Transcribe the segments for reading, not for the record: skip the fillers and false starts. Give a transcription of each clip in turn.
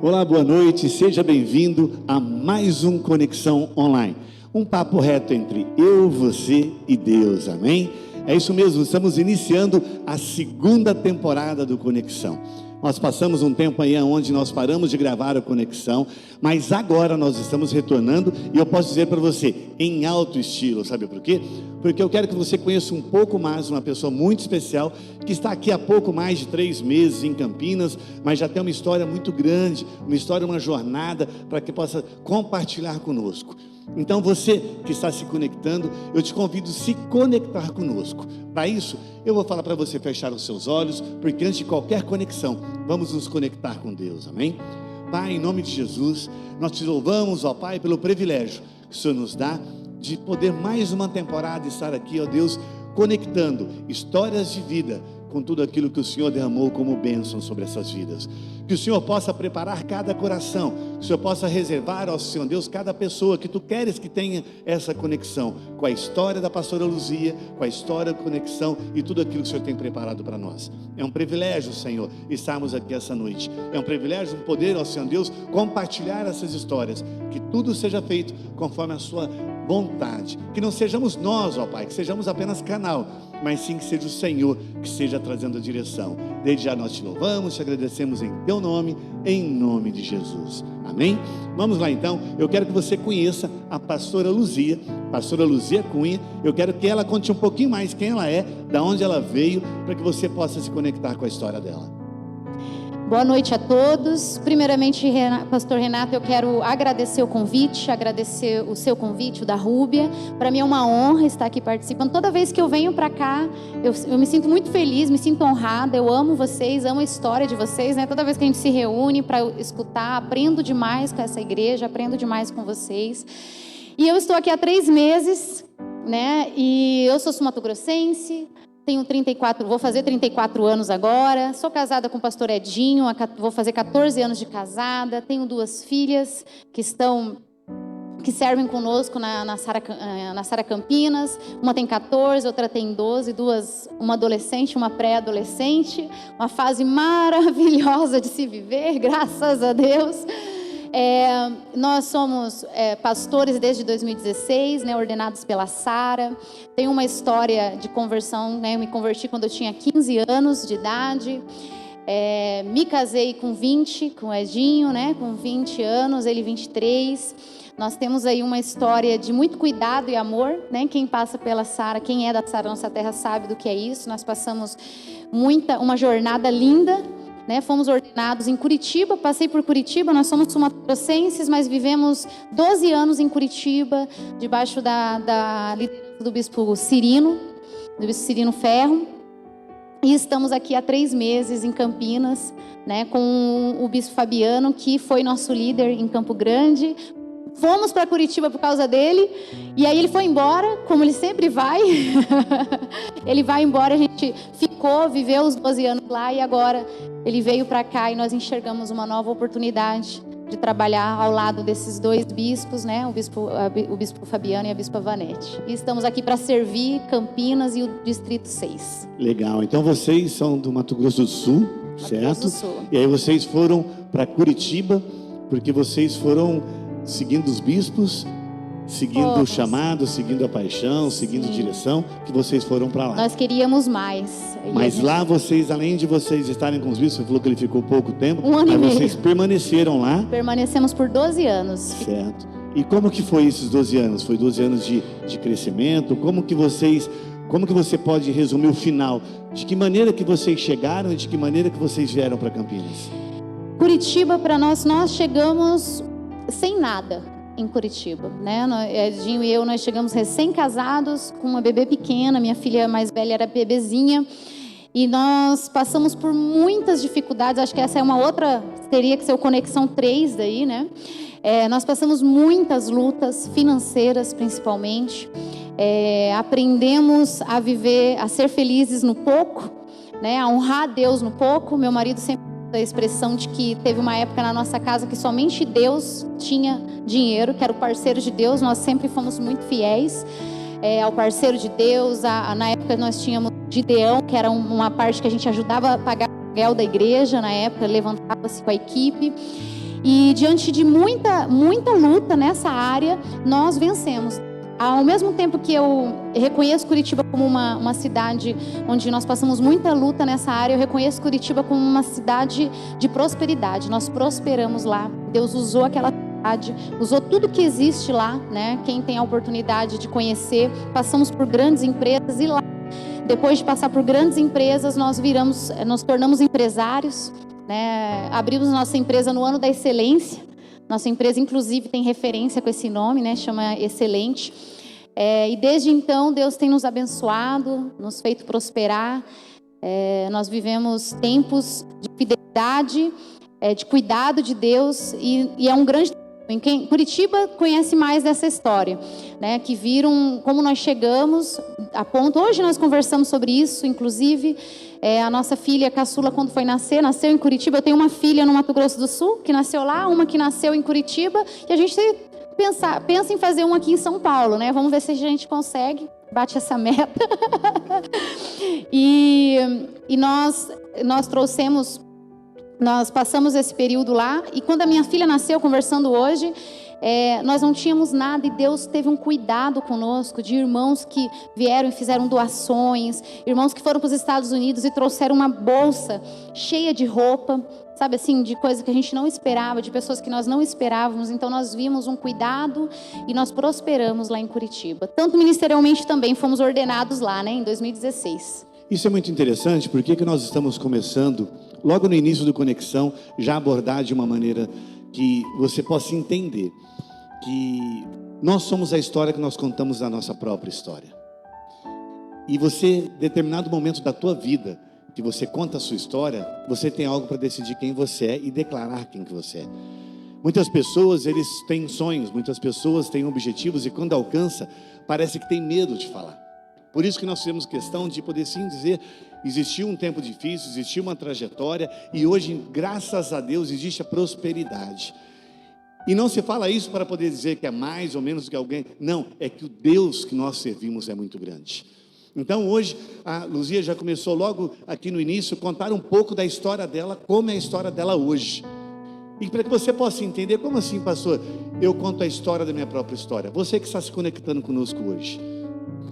Olá, boa noite, seja bem-vindo a mais um Conexão Online. Um papo reto entre eu, você e Deus, amém? É isso mesmo, estamos iniciando a segunda temporada do Conexão. Nós passamos um tempo aí onde nós paramos de gravar a Conexão, mas agora nós estamos retornando e eu posso dizer para você, em alto estilo, sabe por quê? Porque eu quero que você conheça um pouco mais uma pessoa muito especial, que está aqui há pouco mais de 3 meses em Campinas, mas já tem uma história muito grande, uma jornada para que possa compartilhar conosco. Então você que está se conectando, eu te convido a se conectar conosco. Para isso, eu vou falar para você fechar os seus olhos, porque antes de qualquer conexão, vamos nos conectar com Deus, amém? Pai, em nome de Jesus, nós te louvamos, ó Pai, pelo privilégio que o Senhor nos dá de poder mais uma temporada estar aqui, ó Deus, conectando histórias de vida com tudo aquilo que o Senhor derramou como bênção sobre essas vidas. Que o Senhor possa preparar cada coração, que o Senhor possa reservar ao Senhor Deus cada pessoa que tu queres que tenha essa conexão com a história da pastora Luzia, com a história da conexão e tudo aquilo que o Senhor tem preparado para nós. É um privilégio, Senhor, estarmos aqui essa noite. É um privilégio, um poder, ó Senhor Deus, compartilhar essas histórias. Que tudo seja feito conforme a sua vontade. Que não sejamos nós, ó Pai, que sejamos apenas canal, mas sim que seja o Senhor que esteja trazendo a direção. Desde já nós te louvamos, te agradecemos em teu nome, em nome de Jesus. Amém? Vamos lá então, eu quero que você conheça a pastora Luzia Cunha. Eu quero que ela conte um pouquinho mais quem ela é, da onde ela veio, para que você possa se conectar com a história dela. Boa noite a todos. Primeiramente, pastor Renato, eu quero agradecer o convite, agradecer o seu convite, o da Rúbia. Para mim é uma honra estar aqui participando. Toda vez que eu venho para cá, eu me sinto muito feliz, me sinto honrada. Eu amo vocês, amo a história de vocês, né? Toda vez que a gente se reúne para escutar, aprendo demais com essa igreja, aprendo demais com vocês. E eu estou aqui há 3 meses, né? E eu sou mato-grossense. Tenho 34, vou fazer 34 anos agora, sou casada com o pastor Edinho, vou fazer 14 anos de casada, tenho 2 filhas que servem conosco na Sara Campinas, uma tem 14, outra tem 12, uma adolescente, uma pré-adolescente, uma fase maravilhosa de se viver, graças a Deus. Nós somos pastores desde 2016, né, ordenados pela Sara. Tenho uma história de conversão, né, eu me converti quando eu tinha 15 anos de idade. Me casei com 20, com o Edinho, né, com 20 anos, ele 23. Nós temos aí uma história de muito cuidado e amor, né? Quem passa pela Sara, quem é da Sara Nossa Terra sabe do que é isso. Nós passamos uma jornada linda, né? Fomos ordenados em Curitiba, passei por Curitiba, nós somos mato-grossenses, mas vivemos 12 anos em Curitiba, debaixo da liderança do bispo Cirino Ferro, e estamos aqui há 3 meses em Campinas, né, com o bispo Fabiano, que foi nosso líder em Campo Grande. Fomos para Curitiba por causa dele, e aí ele foi embora, como ele sempre vai. Ele vai embora, a gente viveu os 12 anos lá, e agora ele veio para cá e nós enxergamos uma nova oportunidade de trabalhar ao lado desses 2 bispos, né? O bispo Fabiano e a bispa Vanete. E estamos aqui para servir Campinas e o Distrito 6. Legal, então vocês são do Mato Grosso do Sul, certo? Mato Grosso do Sul. E aí vocês foram para Curitiba, porque vocês foram seguindo os bispos, seguindo o chamado, seguindo a paixão, seguindo a direção, que vocês foram para lá. Nós queríamos mais. Mas lá vocês, além de vocês estarem com os bispos, você falou que ele ficou pouco tempo, 1 ano e meio. Vocês permaneceram lá? Permanecemos por 12 anos. Certo. E como que foi esses 12 anos? Foi 12 anos de crescimento? Como que você pode resumir o final? De que maneira que vocês chegaram e de que maneira que vocês vieram para Campinas? Curitiba, para nós chegamos sem nada em Curitiba, né? Edinho e eu, nós chegamos recém-casados, com uma bebê pequena, minha filha mais velha era bebezinha, e nós passamos por muitas dificuldades. Acho que essa é uma outra, teria que ser o Conexão 3 daí, né? Nós passamos muitas lutas financeiras, principalmente. Aprendemos a viver, a ser felizes no pouco, né? A honrar a Deus no pouco. Meu marido sempre a expressão de que teve uma época na nossa casa que somente Deus tinha dinheiro, que era o parceiro de Deus. Nós sempre fomos muito fiéis ao parceiro de Deus. Na época nós tínhamos Gideão, que era uma parte que a gente ajudava a pagar da igreja na época, levantava-se com a equipe. E diante de muita luta nessa área, nós vencemos. Ao mesmo tempo que eu reconheço Curitiba como uma cidade onde nós passamos muita luta nessa área, eu reconheço Curitiba como uma cidade de prosperidade. Nós prosperamos lá. Deus usou aquela cidade, usou tudo que existe lá, né? Quem tem a oportunidade de conhecer, passamos por grandes empresas e lá, depois de passar por grandes empresas, nós tornamos empresários, né? Abrimos nossa empresa no ano da excelência. Nossa empresa, inclusive, tem referência com esse nome, né? Chama Excelente. E desde então, Deus tem nos abençoado, nos feito prosperar. Nós vivemos tempos de fidelidade, de cuidado de Deus, e é um grande... Curitiba conhece mais dessa história, né? Que viram como nós chegamos a ponto... Hoje nós conversamos sobre isso, inclusive... a nossa filha caçula, quando foi nasceu em Curitiba. Eu tenho uma filha no Mato Grosso do Sul, que nasceu lá, uma que nasceu em Curitiba, e a gente pensa em fazer uma aqui em São Paulo, né? Vamos ver se a gente consegue, bate essa meta. e nós passamos esse período lá, e quando a minha filha nasceu, conversando hoje, nós não tínhamos nada, e Deus teve um cuidado conosco, de irmãos que vieram e fizeram doações, irmãos que foram para os Estados Unidos e trouxeram uma bolsa cheia de roupa, sabe assim, de coisas que a gente não esperava, de pessoas que nós não esperávamos. Então nós vimos um cuidado e nós prosperamos lá em Curitiba. Tanto ministerialmente também fomos ordenados lá, né, em 2016. Isso é muito interessante, porque nós estamos começando, logo no início do Conexão, já abordar de uma maneira que você possa entender que nós somos a história que nós contamos da nossa própria história. E você, em determinado momento da tua vida, que você conta a sua história, você tem algo para decidir quem você é e declarar quem que você é. Muitas pessoas, eles têm sonhos, muitas pessoas têm objetivos, e quando alcança, parece que tem medo de falar. Por isso que nós temos questão de poder sim dizer, existiu um tempo difícil, existiu uma trajetória, e hoje, graças a Deus, existe a prosperidade. E não se fala isso para poder dizer que é mais ou menos do que alguém. Não, é que o Deus que nós servimos é muito grande. Então hoje, a Luzia já começou logo aqui no início, contar um pouco da história dela, como é a história dela hoje. E para que você possa entender, como assim, pastor? Eu conto a história da minha própria história. Você que está se conectando conosco hoje.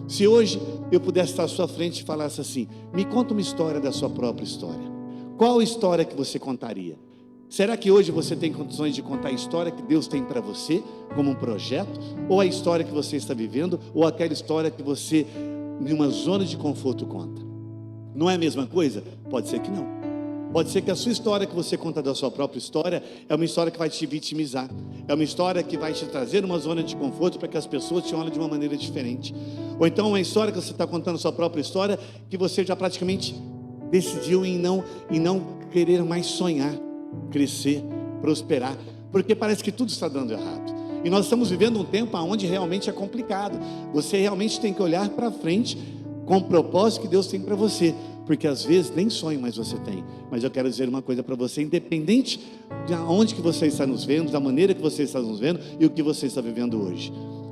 Se hoje eu pudesse estar à sua frente e falasse assim, me conta uma história da sua própria história. Qual história que você contaria? Será que hoje você tem condições de contar a história que Deus tem para você, como um projeto? Ou a história que você está vivendo? Ou aquela história que você, em uma zona de conforto, conta? Não é a mesma coisa? Pode ser que não. Pode ser que a sua história que você conta da sua própria história é uma história que vai te vitimizar. É uma história que vai te trazer uma zona de conforto para que as pessoas te olhem de uma maneira diferente. Ou então uma história que você está contando a sua própria história que você já praticamente decidiu em não querer mais sonhar, crescer, prosperar, porque parece que tudo está dando errado. E nós estamos vivendo um tempo onde realmente é complicado. Você realmente tem que olhar para frente com o propósito que Deus tem para você. Porque às vezes nem sonho mais você tem. Mas eu quero dizer uma coisa para você, independente de onde que você está nos vendo, da maneira que você está nos vendo e o que você está vivendo hoje,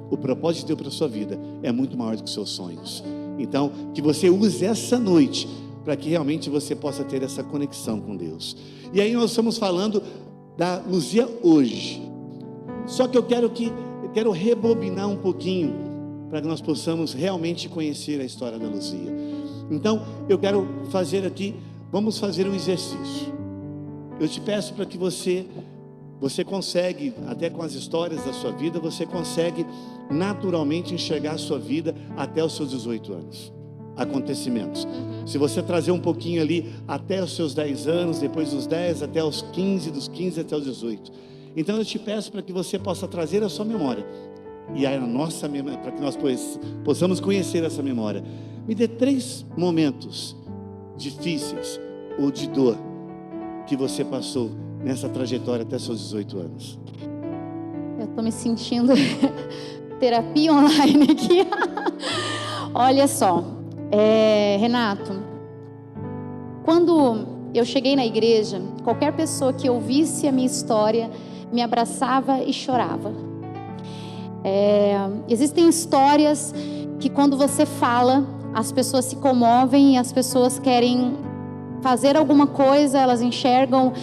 o propósito de Deus para a sua vida é muito maior do que os seus sonhos. Então, que você use essa noite para que realmente você possa ter essa conexão com Deus. E aí nós estamos falando da Luzia hoje. Só que eu quero rebobinar um pouquinho para que nós possamos realmente conhecer a história da Luzia. Então, eu quero fazer aqui, vamos fazer um exercício. Eu te peço para que você consegue, até com as histórias da sua vida, você consegue naturalmente enxergar a sua vida até os seus 18 anos. Acontecimentos. Se você trazer um pouquinho ali até os seus 10 anos, depois dos 10 até os 15, dos 15 até os 18. Então, eu te peço para que você possa trazer a sua memória. E a nossa memória, para que nós possamos conhecer essa memória. Me dê 3 momentos difíceis ou de dor que você passou nessa trajetória até seus 18 anos. Eu estou me sentindo terapia online aqui. Olha só, Renato, quando eu cheguei na igreja, qualquer pessoa que ouvisse a minha história me abraçava e chorava. Existem histórias que quando você fala, as pessoas se comovem e as pessoas querem fazer alguma coisa, elas enxergam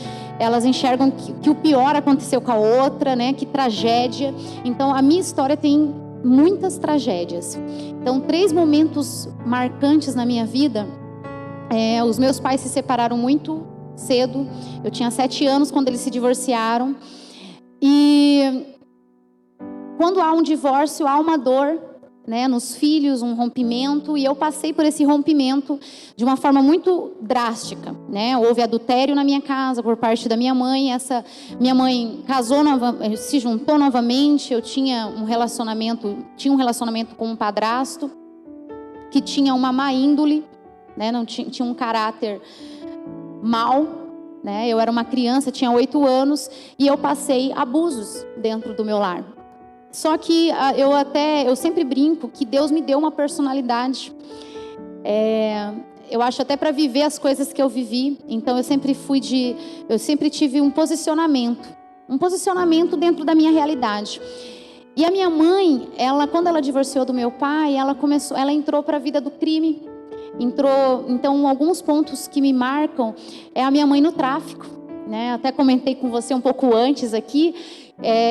que o pior aconteceu com a outra, né? Que tragédia. Então, a minha história tem muitas tragédias. Então, 3 momentos marcantes na minha vida. Os meus pais se separaram muito cedo. Eu tinha 7 anos quando eles se divorciaram. E quando há um divórcio, há uma dor, né, nos filhos, um rompimento, e eu passei por esse rompimento de uma forma muito drástica, né? Houve adultério na minha casa por parte da minha mãe. Minha mãe se juntou novamente. Eu tinha um relacionamento com um padrasto que tinha uma má índole, né? Não tinha um caráter mau, né? Eu era uma criança, tinha 8 anos, e eu passei abusos dentro do meu lar. Só que eu sempre brinco que Deus me deu uma personalidade. Eu acho até para viver as coisas que eu vivi. Então eu sempre tive um posicionamento dentro da minha realidade. E a minha mãe, quando ela divorciou do meu pai, ela entrou para a vida do crime. Então alguns pontos que me marcam é a minha mãe no tráfico, né? Até comentei com você um pouco antes aqui.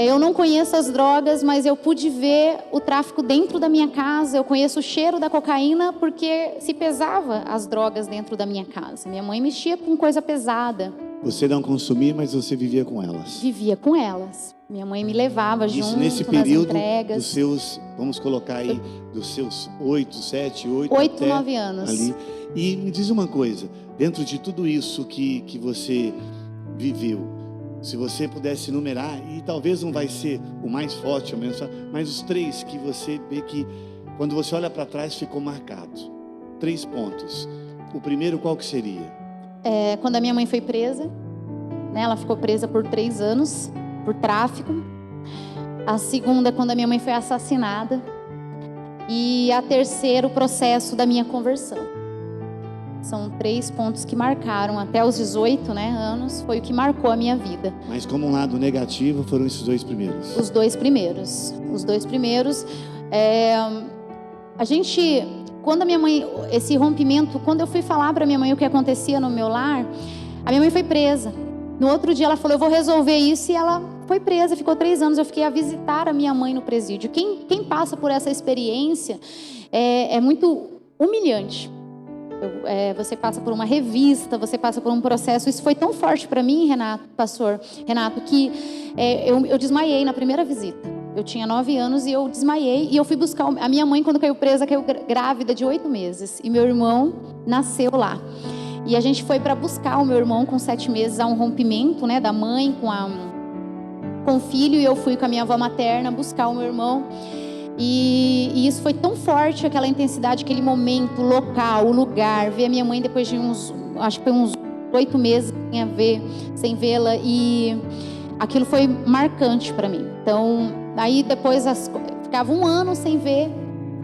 Eu não conheço as drogas, mas eu pude ver o tráfico dentro da minha casa. Eu conheço o cheiro da cocaína porque se pesava as drogas dentro da minha casa. Minha mãe mexia com coisa pesada. Você não consumia, mas você vivia com elas. Vivia com elas. Minha mãe me levava junto nas entregas. Isso nesse período dos seus, vamos colocar aí, dos seus 8, 9 anos. Ali. E me diz uma coisa, dentro de tudo isso que você viveu, se você pudesse enumerar, e talvez não vai ser o mais forte, mas os 3 que você vê que, quando você olha para trás, ficou marcado. 3 pontos. O primeiro, qual que seria? Quando a minha mãe foi presa, né, ela ficou presa por 3 anos, por tráfico. A segunda, quando a minha mãe foi assassinada. E a terceira, o processo da minha conversão. São 3 pontos que marcaram até os 18, né, anos, foi o que marcou a minha vida. Mas como um lado negativo foram esses 2 primeiros? Os 2 primeiros. Quando a minha mãe, esse rompimento, quando eu fui falar para minha mãe o que acontecia no meu lar, a minha mãe foi presa. No outro dia ela falou, eu vou resolver isso, e ela foi presa, ficou 3 anos. Eu fiquei a visitar a minha mãe no presídio. Quem passa por essa experiência é muito humilhante. Você passa por uma revista, você passa por um processo. Isso foi tão forte para mim, pastor Renato, que eu desmaiei na primeira visita. Eu tinha 9 anos e eu desmaiei. E eu fui buscar a minha mãe, quando caiu presa, caiu grávida de 8 meses. E meu irmão nasceu lá. E a gente foi para buscar o meu irmão com 7 meses. Há um rompimento, né, da mãe com o filho. E eu fui com a minha avó materna buscar o meu irmão. E isso foi tão forte, aquela intensidade, aquele momento, o local, o lugar. Ver a minha mãe depois de uns 8 meses sem vê-la. E aquilo foi marcante para mim. Então, aí depois ficava 1 ano sem ver,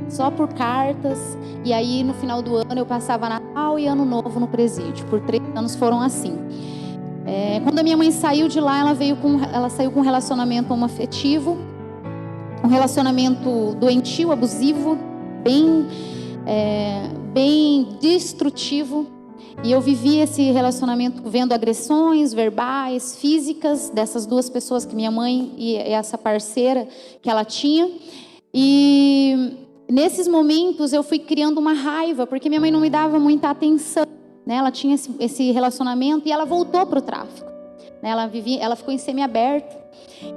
só por cartas. E aí no final do ano eu passava Natal e Ano Novo no presídio. Por 3 anos foram assim. Quando a minha mãe saiu de lá, ela saiu com um relacionamento homoafetivo. Um relacionamento doentio, abusivo, bem destrutivo. E eu vivi esse relacionamento vendo agressões verbais, físicas, dessas 2 pessoas, que minha mãe e essa parceira que ela tinha. E nesses momentos eu fui criando uma raiva, porque minha mãe não me dava muita atenção, né? Ela tinha esse relacionamento e ela voltou para o tráfico, né? Ela ficou em semiaberto.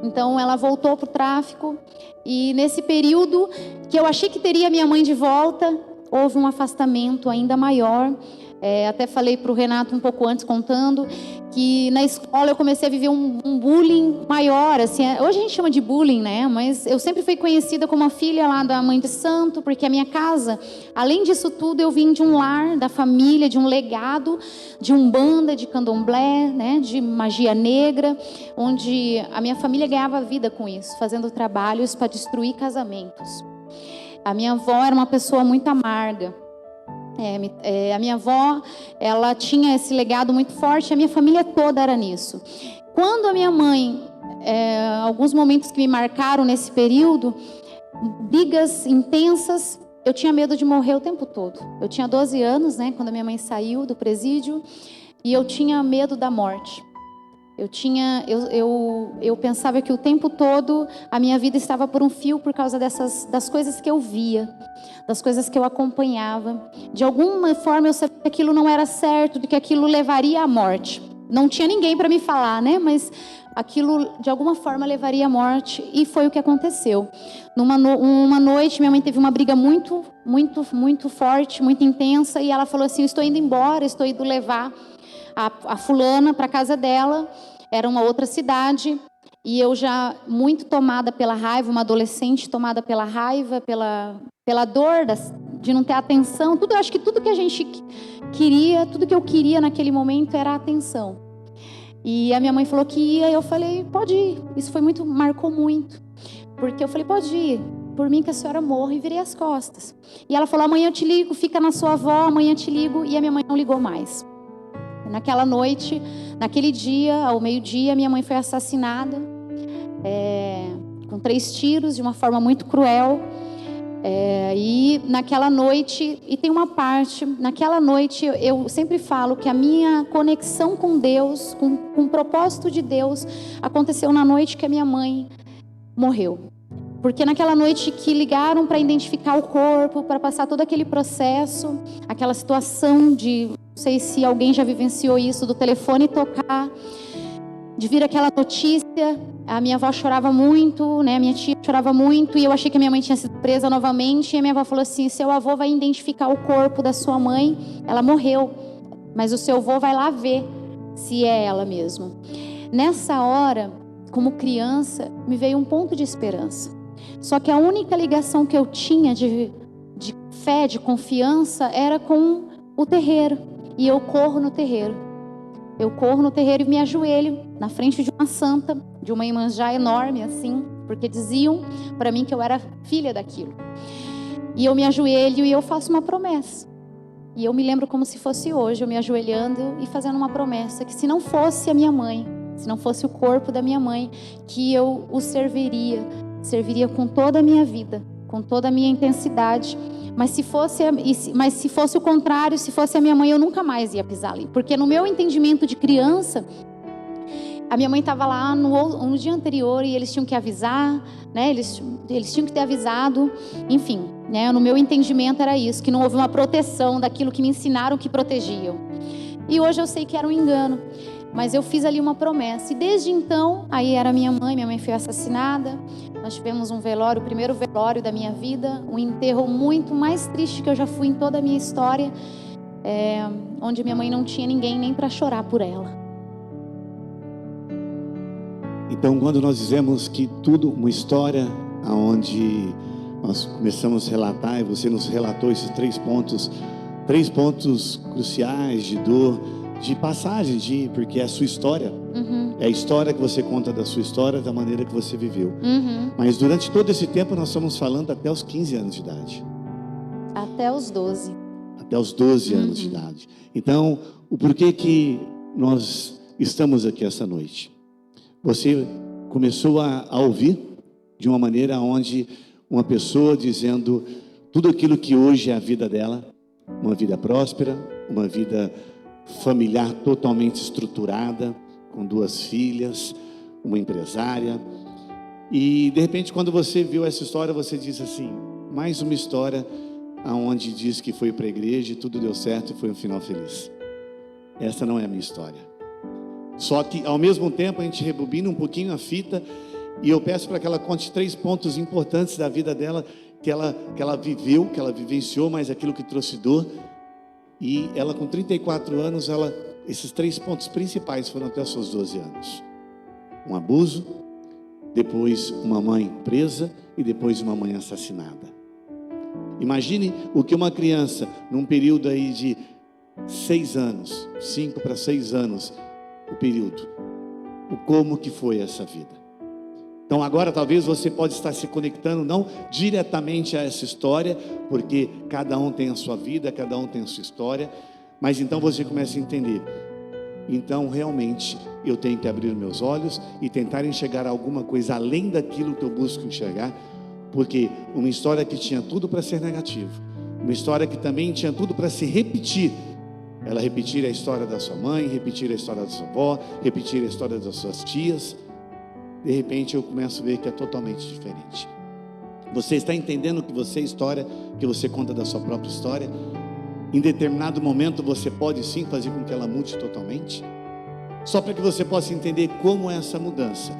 Então ela voltou para o tráfico. E nesse período que eu achei que teria minha mãe de volta, houve um afastamento ainda maior. Até falei para o Renato um pouco antes, contando que na escola eu comecei a viver um bullying maior, assim. Hoje a gente chama de bullying, né? Mas eu sempre fui conhecida como a filha lá da mãe de santo, porque a minha casa, além disso tudo, eu vim de um lar, da família, de um legado, de umbanda, de candomblé, né? De magia negra, onde a minha família ganhava vida com isso, fazendo trabalhos para destruir casamentos. A minha avó era uma pessoa muito amarga. A minha avó, ela tinha esse legado muito forte. A minha família toda era nisso. Quando a minha mãe, alguns momentos que me marcaram nesse período, brigas intensas, eu tinha medo de morrer o tempo todo. Eu tinha 12 anos, né, quando a minha mãe saiu do presídio, e eu tinha medo da morte. Eu pensava que o tempo todo a minha vida estava por um fio por causa das coisas que eu via, das coisas que eu acompanhava. De alguma forma eu sabia que aquilo não era certo, de que aquilo levaria à morte. Não tinha ninguém para me falar, né? Mas aquilo de alguma forma levaria à morte, e foi o que aconteceu. Uma noite minha mãe teve uma briga muito forte, muito intensa, e ela falou assim: eu estou indo embora, estou indo levar a fulana para casa dela. Era uma outra cidade, e eu já muito tomada pela raiva, uma adolescente tomada pela raiva, pela dor de não ter atenção. Acho que tudo que a gente queria, tudo que eu queria naquele momento era atenção. E a minha mãe falou que ia, e eu falei: pode ir. Isso marcou muito, porque eu falei: pode ir, por mim que a senhora morra, e virei as costas. E ela falou: amanhã eu te ligo, fica na sua avó, amanhã eu te ligo. E a minha mãe não ligou mais. Naquela noite, naquele dia, ao meio-dia, minha mãe foi assassinada, com 3 tiros, de uma forma muito cruel. E naquela noite, e tem uma parte, naquela noite eu sempre falo que a minha conexão com Deus, com o propósito de Deus, aconteceu na noite que a minha mãe morreu. Porque naquela noite que ligaram para identificar o corpo, para passar todo aquele processo, aquela situação de, não sei se alguém já vivenciou isso, do telefone tocar, de vir aquela notícia. A minha avó chorava muito, né? Minha tia chorava muito, e eu achei que a minha mãe tinha sido presa novamente. E a minha avó falou assim: seu avô vai identificar o corpo da sua mãe, ela morreu, mas o seu avô vai lá ver se é ela mesmo. Nessa hora, como criança, me veio um ponto de esperança. Só que a única ligação que eu tinha de fé, de confiança, era com o terreiro. E eu corro no terreiro. Eu corro no terreiro e me ajoelho na frente de uma santa, de uma Iemanjá enorme assim, porque diziam para mim que eu era filha daquilo. E eu me ajoelho e eu faço uma promessa. E eu me lembro como se fosse hoje, eu me ajoelhando e fazendo uma promessa, que se não fosse a minha mãe, se não fosse o corpo da minha mãe, que eu o serviria com toda a minha vida, com toda a minha intensidade. Mas se fosse o contrário, se fosse a minha mãe, eu nunca mais ia pisar ali. Porque no meu entendimento de criança, a minha mãe estava lá no dia anterior e eles tinham que avisar, né? Eles tinham que ter avisado, enfim, né? No meu entendimento era isso, que não houve uma proteção daquilo que me ensinaram que protegiam. E hoje eu sei que era um engano, mas eu fiz ali uma promessa. E desde então, aí era minha mãe foi assassinada. Nós tivemos um velório, o primeiro velório da minha vida, um enterro muito mais triste que eu já fui em toda a minha história, onde minha mãe não tinha ninguém nem para chorar por ela. Então, quando nós dizemos que tudo, uma história onde nós começamos a relatar, e você nos relatou esses 3 pontos cruciais de dor, de passagem, porque é a sua história. É a história que você conta da sua história, da maneira que você viveu. Mas durante todo esse tempo nós estamos falando até os 15 anos de idade. Até os 12. Até os 12 anos de idade. Então, o porquê que nós estamos aqui essa noite? Você começou a ouvir de uma maneira onde uma pessoa dizendo tudo aquilo que hoje é a vida dela, uma vida próspera, uma vida familiar totalmente estruturada, com 2 filhas, uma empresária. E de repente, quando você viu essa história, você diz assim: mais uma história onde diz que foi para a igreja e tudo deu certo e foi um final feliz. Essa não é a minha história. Só que ao mesmo tempo a gente rebobina um pouquinho a fita, e eu peço para que ela conte 3 pontos importantes da vida dela, que ela viveu, que ela vivenciou, mas aquilo que trouxe dor. E ela, com 34 anos, esses 3 pontos principais foram até os seus 12 anos. Um abuso, depois uma mãe presa e depois uma mãe assassinada. Imagine o que uma criança, num período aí de 6 anos, 5 para 6 anos, como que foi essa vida. Então agora talvez você pode estar se conectando não diretamente a essa história, porque cada um tem a sua vida, cada um tem a sua história, mas então você começa a entender. Então realmente eu tenho que abrir meus olhos e tentar enxergar alguma coisa além daquilo que eu busco enxergar, Porque uma história que tinha tudo para ser negativa, uma história que também tinha tudo para se repetir, ela repetir a história da sua mãe, repetir a história da sua avó, repetir a história das suas tias, de repente eu começo a ver que é totalmente diferente. Você está entendendo que você é história, que você conta da sua própria história? Em determinado momento você pode sim fazer com que ela mude totalmente? Só para que você possa entender como é essa mudança,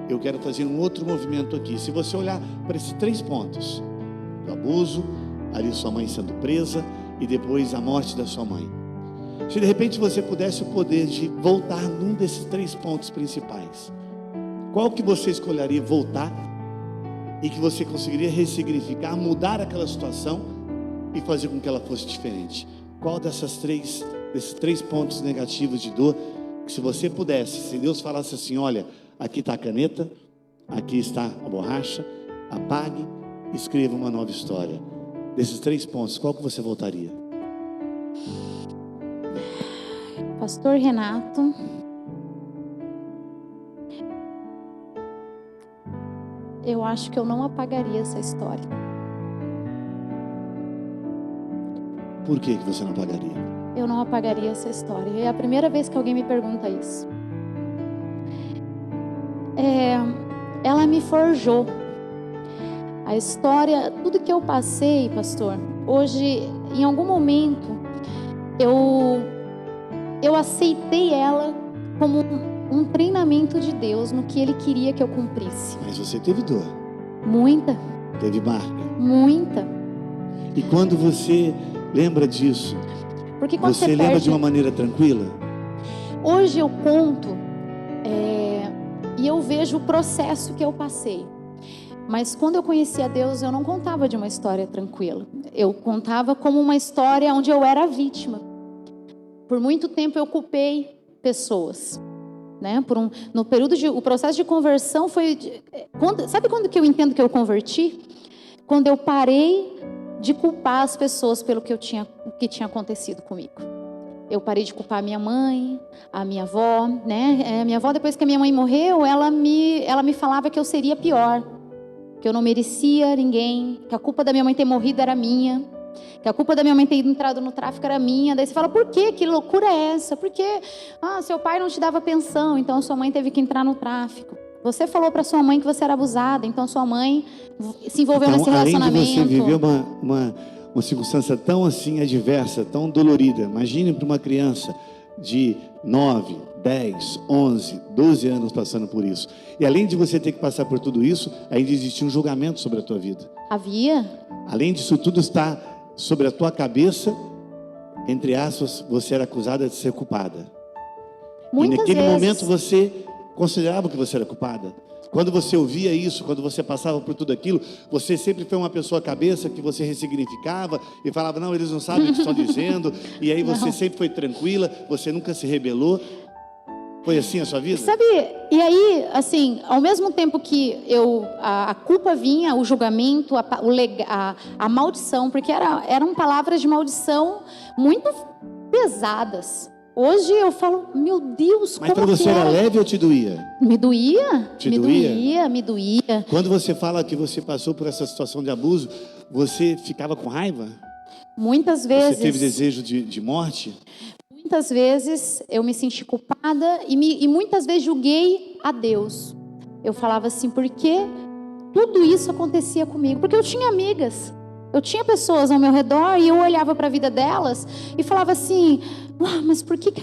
eu quero fazer um outro movimento aqui. Se você olhar para esses 3 pontos, o abuso, ali sua mãe sendo presa e depois a morte da sua mãe. Se de repente você pudesse o poder de voltar num desses 3 pontos principais, qual que você escolheria voltar e que você conseguiria ressignificar, mudar aquela situação e fazer com que ela fosse diferente? Qual desses 3 pontos negativos de dor, que se você pudesse, se Deus falasse assim, olha, aqui está a caneta, aqui está a borracha, apague, escreva uma nova história. Desses 3 pontos, qual que você voltaria? Pastor Renato, eu acho que eu não apagaria essa história. Por que você não apagaria? Eu não apagaria essa história. É a primeira vez que alguém me pergunta isso. Ela me forjou. A história, tudo que eu passei, pastor, hoje, em algum momento, eu aceitei ela como um treinamento de Deus no que Ele queria que eu cumprisse. Mas você teve dor. Muita. Teve marca. Muita. E quando você lembra disso, porque quando você lembra de uma maneira tranquila? Hoje eu conto e eu vejo o processo que eu passei. Mas quando eu conheci a Deus, eu não contava de uma história tranquila. Eu contava como uma história onde eu era a vítima. Por muito tempo eu culpei pessoas, né? No período o processo de conversão foi... sabe quando que eu entendo que eu converti? Quando eu parei de culpar as pessoas pelo que tinha acontecido comigo. Eu parei de culpar a minha mãe, a minha avó, né? A minha avó, depois que a minha mãe morreu, ela me falava que eu seria pior, que eu não merecia ninguém, que a culpa da minha mãe ter morrido era minha, que a culpa da minha mãe ter entrado no tráfico era minha. Daí você fala, por quê? Que loucura é essa? Porque seu pai não te dava pensão, então a sua mãe teve que entrar no tráfico. Você falou para sua mãe que você era abusada, então sua mãe se envolveu nesse relacionamento. Além de você viver uma circunstância tão assim adversa, tão dolorida, imagine para uma criança de 9, 10, 11, 12 anos passando por isso. E além de você ter que passar por tudo isso, ainda existia um julgamento sobre a tua vida. Havia? Além disso tudo está sobre a tua cabeça, entre aspas, você era acusada de ser culpada. Muitas e naquele vezes. momento você considerava que você era culpada. Quando você ouvia isso, quando você passava por tudo aquilo, você sempre foi uma pessoa cabeça que você ressignificava e falava, não, eles não sabem o que estão dizendo. E aí você sempre foi tranquila, você nunca se rebelou. Foi assim a sua vida? Sabe, e aí, assim, ao mesmo tempo que a culpa vinha, o julgamento, a maldição, porque eram palavras de maldição muito pesadas. Hoje eu falo, meu Deus, mas para você era leve ou te doía? Me doía. Me doía. Quando você fala que você passou por essa situação de abuso, você ficava com raiva? Muitas vezes. Você teve desejo de morte? Muitas vezes eu me senti culpada e muitas vezes julguei a Deus. Eu falava assim, por que tudo isso acontecia comigo? Porque eu tinha amigas, eu tinha pessoas ao meu redor e eu olhava para a vida delas e falava assim, mas por que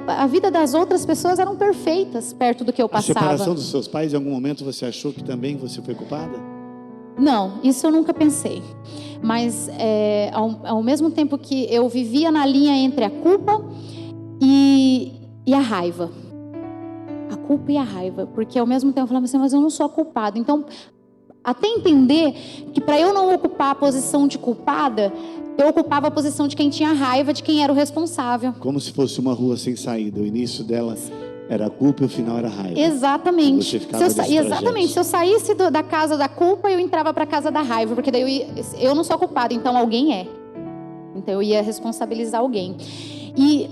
a vida das outras pessoas eram perfeitas perto do que eu passava? A separação dos seus pais, em algum momento você achou que também você foi culpada? Não, isso eu nunca pensei. Mas ao mesmo tempo que eu vivia na linha entre a culpa e a raiva. A culpa e a raiva. Porque ao mesmo tempo eu falava assim, mas eu não sou a culpada. Então, até entender que para eu não ocupar a posição de culpada, eu ocupava a posição de quem tinha raiva, de quem era o responsável. Como se fosse uma rua sem saída. O início dela era a culpa e o final era a raiva. Exatamente. Você ficava exatamente. Se eu saísse da casa da culpa, eu entrava para a casa da raiva. Porque daí eu não sou culpada, então alguém é. Então eu ia responsabilizar alguém. E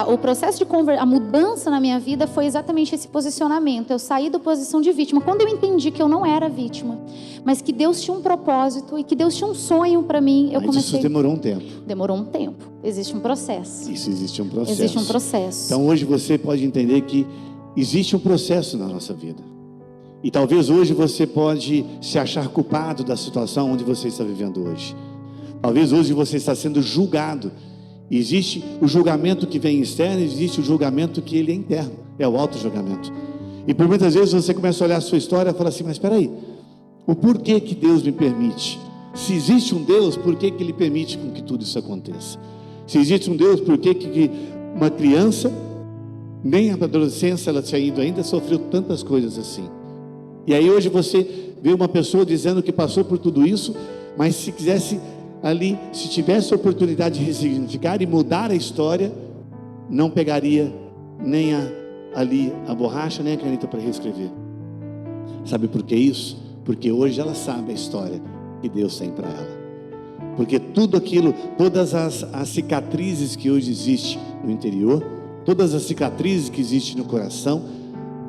o processo de a mudança na minha vida foi exatamente esse posicionamento. Eu saí da posição de vítima. Quando eu entendi que eu não era vítima, mas que Deus tinha um propósito e que Deus tinha um sonho para mim, eu comecei... Isso demorou um tempo. Demorou um tempo. Existe um processo. Isso, existe um processo. Existe um processo. Então hoje você pode entender que existe um processo na nossa vida. E talvez hoje você pode se achar culpado da situação onde você está vivendo hoje. Talvez hoje você está sendo julgado. Existe o julgamento que vem externo, existe o julgamento que ele é interno, é o auto-julgamento. E por muitas vezes você começa a olhar a sua história e fala assim, mas espera aí, o porquê que Deus me permite? Se existe um Deus, por que Ele permite com que tudo isso aconteça? Se existe um Deus, por que uma criança, nem a adolescência ela tinha ido ainda, sofreu tantas coisas assim? E aí hoje você vê uma pessoa dizendo que passou por tudo isso, mas se quisesse ali, se tivesse a oportunidade de ressignificar e mudar a história, não pegaria nem a borracha, nem a caneta para reescrever. Sabe por que isso? Porque hoje ela sabe a história que Deus tem para ela. Porque tudo aquilo, todas as cicatrizes que hoje existem no interior, todas as cicatrizes que existem no coração,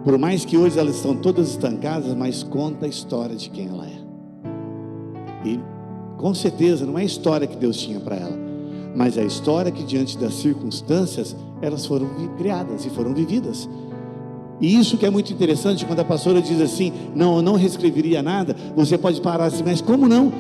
por mais que hoje elas estão todas estancadas, mas conta a história de quem ela é. E com certeza não é a história que Deus tinha para ela, mas é a história que diante das circunstâncias elas foram criadas e foram vividas. E isso que é muito interessante, quando a pastora diz assim, não, eu não reescreveria nada, você pode parar assim, mas como não?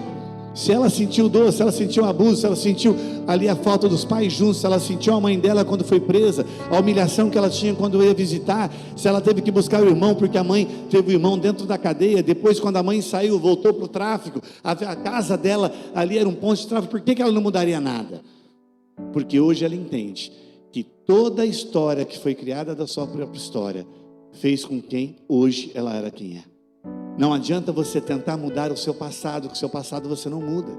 Se ela sentiu dor, se ela sentiu abuso, se ela sentiu ali a falta dos pais juntos, se ela sentiu a mãe dela quando foi presa, a humilhação que ela tinha quando ia visitar, se ela teve que buscar o irmão, porque a mãe teve o irmão dentro da cadeia, depois quando a mãe saiu, voltou para o tráfico, a casa dela ali era um ponto de tráfico, por que ela não mudaria nada? Porque hoje ela entende que toda a história que foi criada da sua própria história, fez com quem hoje ela era quem é. Não adianta você tentar mudar o seu passado, porque o seu passado você não muda.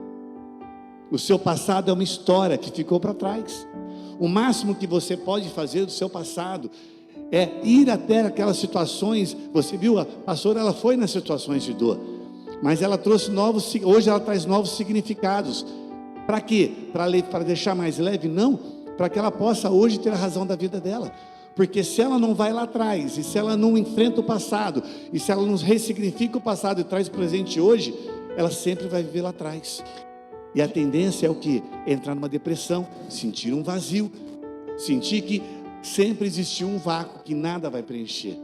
O seu passado é uma história que ficou para trás. O máximo que você pode fazer do seu passado é ir até aquelas situações. Você viu, a pastora, ela foi nas situações de dor, mas ela trouxe hoje ela traz novos significados. Para quê? Para deixar mais leve? Não, para que ela possa hoje ter a razão da vida dela. Porque se ela não vai lá atrás, e se ela não enfrenta o passado, e se ela não ressignifica o passado e traz o presente hoje, ela sempre vai viver lá atrás. E a tendência é o que? Entrar numa depressão, sentir um vazio, sentir que sempre existiu um vácuo que nada vai preencher.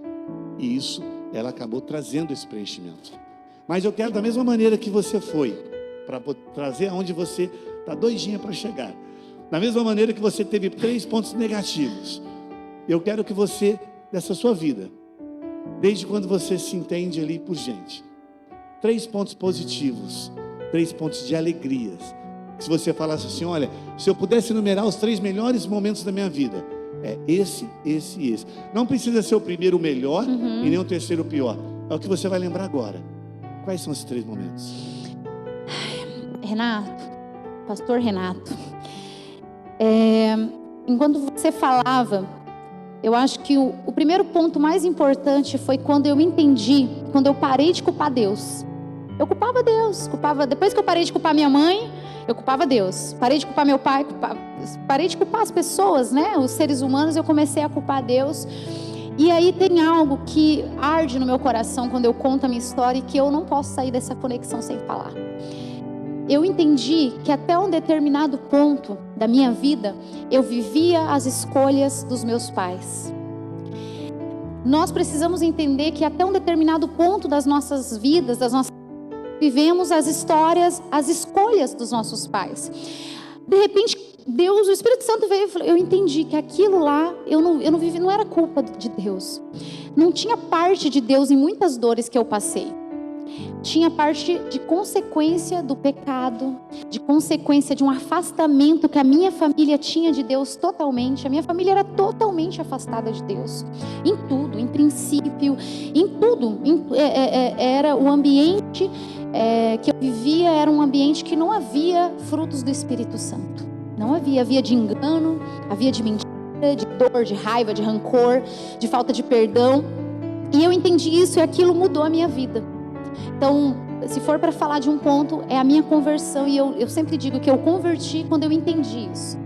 E isso, ela acabou trazendo esse preenchimento. Mas eu quero, da mesma maneira que você foi, para trazer aonde você está doidinha para chegar, da mesma maneira que você teve 3 pontos negativos, eu quero que você, dessa sua vida, desde quando você se entende ali por gente, 3 pontos positivos, 3 pontos de alegrias. Se você falasse assim, olha, se eu pudesse enumerar os 3 melhores momentos da minha vida, é esse, esse e esse. Não precisa ser o primeiro o melhor e nem o terceiro o pior. É o que você vai lembrar agora. Quais são esses 3 momentos? Renato, pastor Renato, enquanto você falava, eu acho que o primeiro ponto mais importante foi quando eu entendi, quando eu parei de culpar Deus. Eu culpava Deus, depois que eu parei de culpar minha mãe, eu culpava Deus. Parei de culpar meu pai, parei de culpar as pessoas, né? Os seres humanos, eu comecei a culpar Deus. E aí tem algo que arde no meu coração quando eu conto a minha história e que eu não posso sair dessa conexão sem falar. Eu entendi que até um determinado ponto da minha vida, eu vivia as escolhas dos meus pais. Nós precisamos entender que até um determinado ponto das nossas vidas, vivemos as histórias, as escolhas dos nossos pais. De repente, Deus, o Espírito Santo veio e falou, eu entendi que aquilo lá, eu não vivi, não era culpa de Deus. Não tinha parte de Deus em muitas dores que eu passei. Tinha parte de consequência do pecado, de consequência de um afastamento que a minha família tinha de Deus totalmente. A minha família era totalmente afastada de Deus. Em tudo, em princípio, em tudo. Era o ambiente que eu vivia, era um ambiente que não havia frutos do Espírito Santo. Não havia de engano, havia de mentira, de dor, de raiva, de rancor, de falta de perdão. E eu entendi isso e aquilo mudou a minha vida. Então, se for para falar de um ponto, é a minha conversão. E eu sempre digo que eu converti quando eu entendi isso.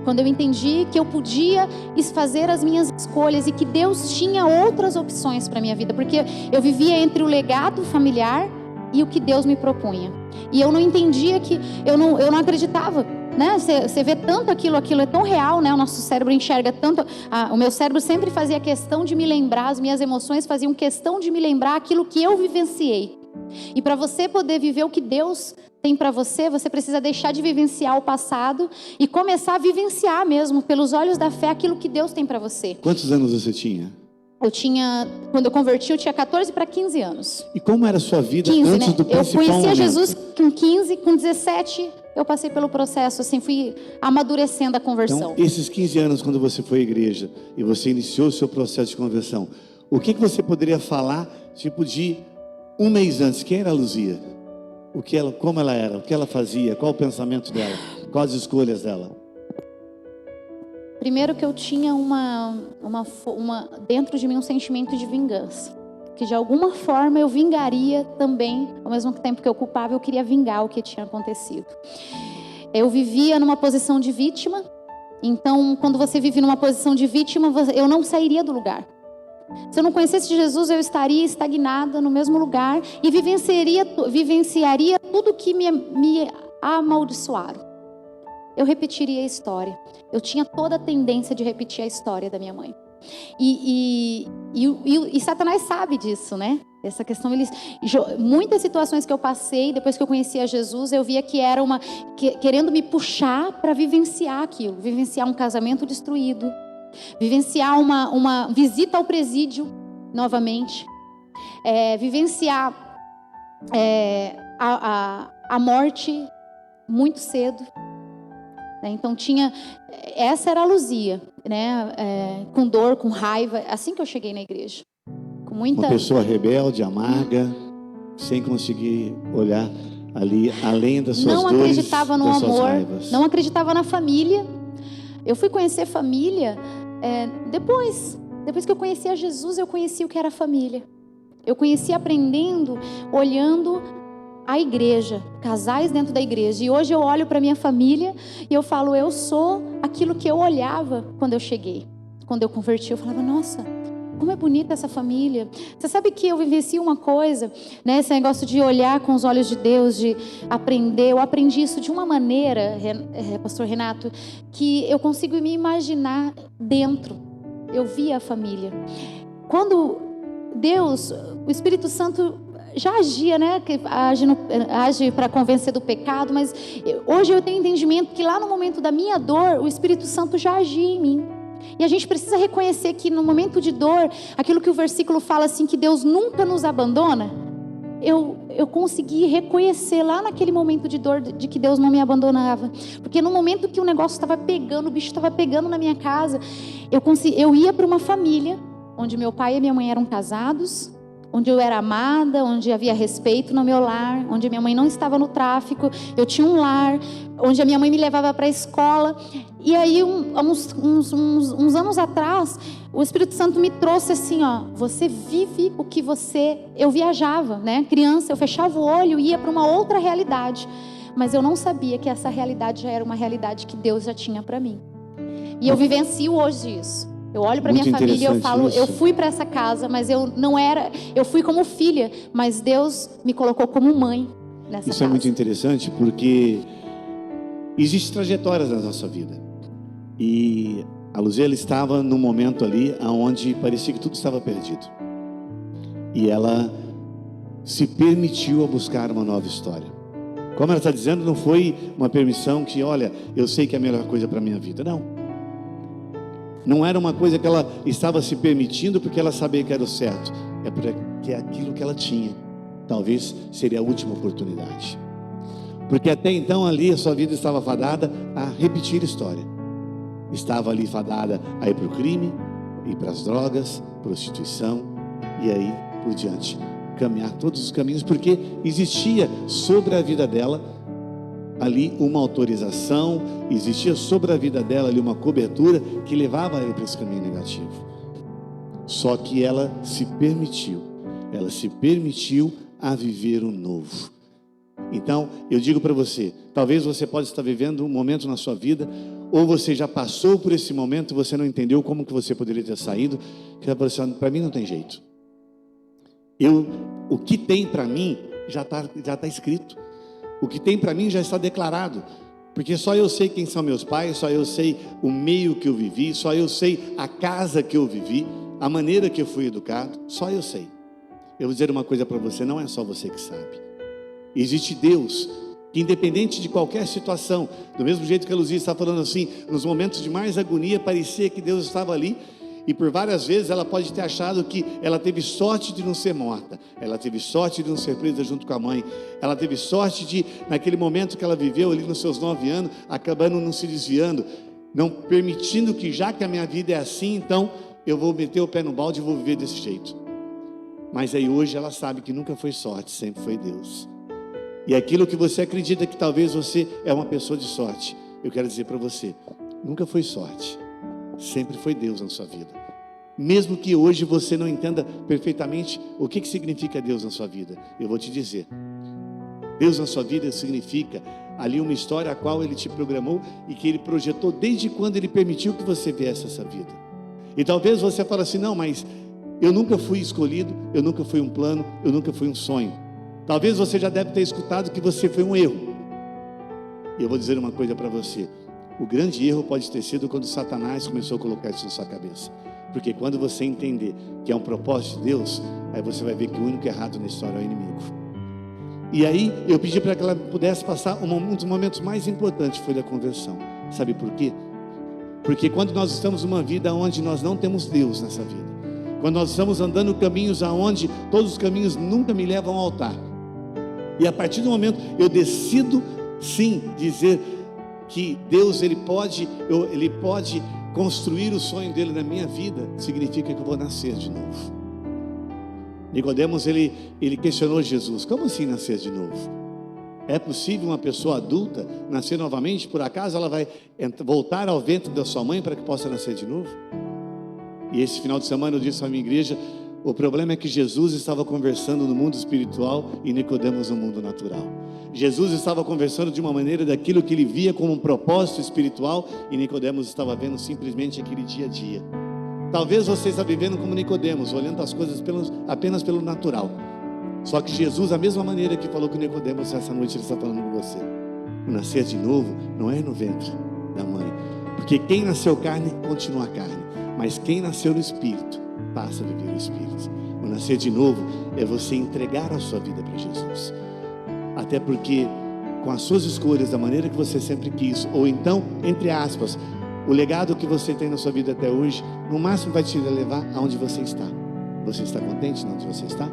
Quando eu entendi que eu podia fazer as minhas escolhas e que Deus tinha outras opções para a minha vida. Porque eu vivia entre o legado familiar e o que Deus me propunha. E eu não entendia que, eu não acreditava, né? Você vê tanto aquilo é tão real, né? O nosso cérebro enxerga tanto. O meu cérebro sempre fazia questão de me lembrar, as minhas emoções faziam questão de me lembrar aquilo que eu vivenciei. E para você poder viver o que Deus tem para você, você precisa deixar de vivenciar o passado e começar a vivenciar mesmo, pelos olhos da fé, aquilo que Deus tem para você. Quantos anos você tinha? Quando eu converti, eu tinha 14 para 15 anos. E como era a sua vida 15, antes né? do principal Eu conhecia momento? Jesus com 15, com 17, eu passei pelo processo, assim, fui amadurecendo a conversão. Então, esses 15 anos, quando você foi à igreja e você iniciou o seu processo de conversão, o que você poderia falar, tipo de um mês antes? Quem era a Luzia? Como ela era? O que ela fazia? Qual o pensamento dela? Quais as escolhas dela? Primeiro que eu tinha dentro de mim um sentimento de vingança. Que de alguma forma eu vingaria também, ao mesmo tempo que eu culpava, eu queria vingar o que tinha acontecido. Eu vivia numa posição de vítima, então quando você vive numa posição de vítima, eu não sairia do lugar. Se eu não conhecesse Jesus, eu estaria estagnada no mesmo lugar e vivenciaria tudo que me amaldiçoaram. Eu repetiria a história. Eu tinha toda a tendência de repetir a história da minha mãe. E Satanás sabe disso, né? Essa questão, muitas situações que eu passei depois que eu conhecia Jesus, eu via que era querendo me puxar para vivenciar aquilo, vivenciar um casamento destruído, vivenciar uma visita ao presídio novamente, vivenciar a morte muito cedo. Então essa era a Luzia, né? Com dor, com raiva, assim que eu cheguei na igreja. Com muita... Uma pessoa rebelde, amarga, sem conseguir olhar ali além das suas dores, não acreditava no amor, raivas. Não acreditava na família. Eu fui conhecer família depois que eu conhecia Jesus, eu conheci o que era família. Eu conheci aprendendo, olhando a igreja, casais dentro da igreja. E hoje eu olho para minha família e eu falo, eu sou aquilo que eu olhava quando eu cheguei. Quando eu converti, eu falava, nossa, como é bonita essa família. Você sabe que eu vivenci uma coisa, né? Esse negócio de olhar com os olhos de Deus, de aprender. Eu aprendi isso de uma maneira, pastor Renato, que eu consigo me imaginar dentro. Eu via a família. Quando Deus, o Espírito Santo já agia, né? Que age para convencer do pecado, mas hoje eu tenho entendimento que lá no momento da minha dor, o Espírito Santo já agia em mim. E a gente precisa reconhecer que no momento de dor, aquilo que o versículo fala assim, que Deus nunca nos abandona, eu consegui reconhecer lá naquele momento de dor, de que Deus não me abandonava. Porque no momento que o negócio estava pegando, o bicho estava pegando na minha casa, eu ia para uma família, onde meu pai e minha mãe eram casados, onde eu era amada, onde havia respeito no meu lar, onde minha mãe não estava no tráfico, eu tinha um lar, onde a minha mãe me levava para a escola. E aí, uns anos atrás, o Espírito Santo me trouxe assim, ó, você vive o que eu viajava, né? Criança, eu fechava o olho e ia para uma outra realidade, mas eu não sabia que essa realidade já era uma realidade que Deus já tinha para mim. E eu vivencio hoje isso. Eu olho para minha família e eu falo, eu fui para essa casa, mas eu fui como filha, mas Deus me colocou como mãe nessa casa. Isso é muito interessante porque existem trajetórias na nossa vida. E a Luzia, ela estava num momento ali onde parecia que tudo estava perdido. E ela se permitiu a buscar uma nova história. Como ela está dizendo, não foi uma permissão que, olha, eu sei que é a melhor coisa para a minha vida. Não era uma coisa que ela estava se permitindo porque ela sabia que era o certo. É porque é aquilo que ela tinha. Talvez seria a última oportunidade. Porque até então ali a sua vida estava fadada a repetir a história. Estava ali fadada a ir para o crime, ir para as drogas, prostituição e aí por diante. Caminhar todos os caminhos, porque existia sobre a vida dela ali uma autorização, existia sobre a vida dela ali uma cobertura que levava ela para esse caminho negativo. Só que ela se permitiu a viver o novo. Então, eu digo para você, talvez você pode estar vivendo um momento na sua vida, ou você já passou por esse momento e você não entendeu como que você poderia ter saído, que você está falando, para mim não tem jeito. O que tem para mim já tá escrito. O que tem para mim já está declarado. Porque só eu sei quem são meus pais, só eu sei o meio que eu vivi, só eu sei a casa que eu vivi, a maneira que eu fui educado, só eu sei. Eu vou dizer uma coisa para você, não é só você que sabe. Existe Deus, que independente de qualquer situação, do mesmo jeito que a Luzia está falando assim, nos momentos de mais agonia, parecia que Deus estava ali, e por várias vezes ela pode ter achado que ela teve sorte de não ser morta, ela teve sorte de não ser presa junto com a mãe, ela teve sorte de, naquele momento que ela viveu ali nos seus 9 anos, acabando não se desviando, não permitindo que, já que a minha vida é assim, então eu vou meter o pé no balde e vou viver desse jeito. Mas aí hoje ela sabe que nunca foi sorte, sempre foi Deus. E aquilo que você acredita que talvez você é uma pessoa de sorte, eu quero dizer para você, nunca foi sorte, sempre foi Deus na sua vida. Mesmo que hoje você não entenda perfeitamente o que significa Deus na sua vida, eu vou te dizer, Deus na sua vida significa ali uma história a qual Ele te programou e que Ele projetou desde quando Ele permitiu que você viesse essa vida. E talvez você fale assim, não, mas eu nunca fui escolhido, eu nunca fui um plano, eu nunca fui um sonho. Talvez você já deve ter escutado que você foi um erro. E eu vou dizer uma coisa para você. O grande erro pode ter sido quando Satanás começou a colocar isso na sua cabeça. Porque quando você entender que é um propósito de Deus, aí você vai ver que o único errado na história é o inimigo. E aí eu pedi para que ela pudesse passar um dos momentos mais importantes, foi da conversão. Sabe por quê? Porque quando nós estamos numa vida onde nós não temos Deus nessa vida, quando nós estamos andando caminhos aonde todos os caminhos nunca me levam ao altar, e a partir do momento eu decido sim dizer que Deus ele pode construir o sonho dele na minha vida, significa que eu vou nascer de novo. Nicodemos ele questionou Jesus, como assim nascer de novo? É possível uma pessoa adulta nascer novamente? Por acaso ela vai voltar ao ventre da sua mãe para que possa nascer de novo? E esse final de semana eu disse à minha igreja, o problema é que Jesus estava conversando no mundo espiritual e Nicodemos no mundo natural. Jesus estava conversando de uma maneira daquilo que ele via como um propósito espiritual e Nicodemos estava vendo simplesmente aquele dia a dia. Talvez você está vivendo como Nicodemos, olhando as coisas apenas pelo natural. Só que Jesus, da mesma maneira que falou com Nicodemos, essa noite ele está falando com você. O nascer de novo não é no ventre da mãe, porque quem nasceu carne continua carne, mas quem nasceu no Espírito passa a viver o Espírito. O nascer de novo é você entregar a sua vida para Jesus. Até porque com as suas escolhas, da maneira que você sempre quis, ou então, entre aspas, o legado que você tem na sua vida até hoje, no máximo vai te levar aonde você está. Você está contente onde você está?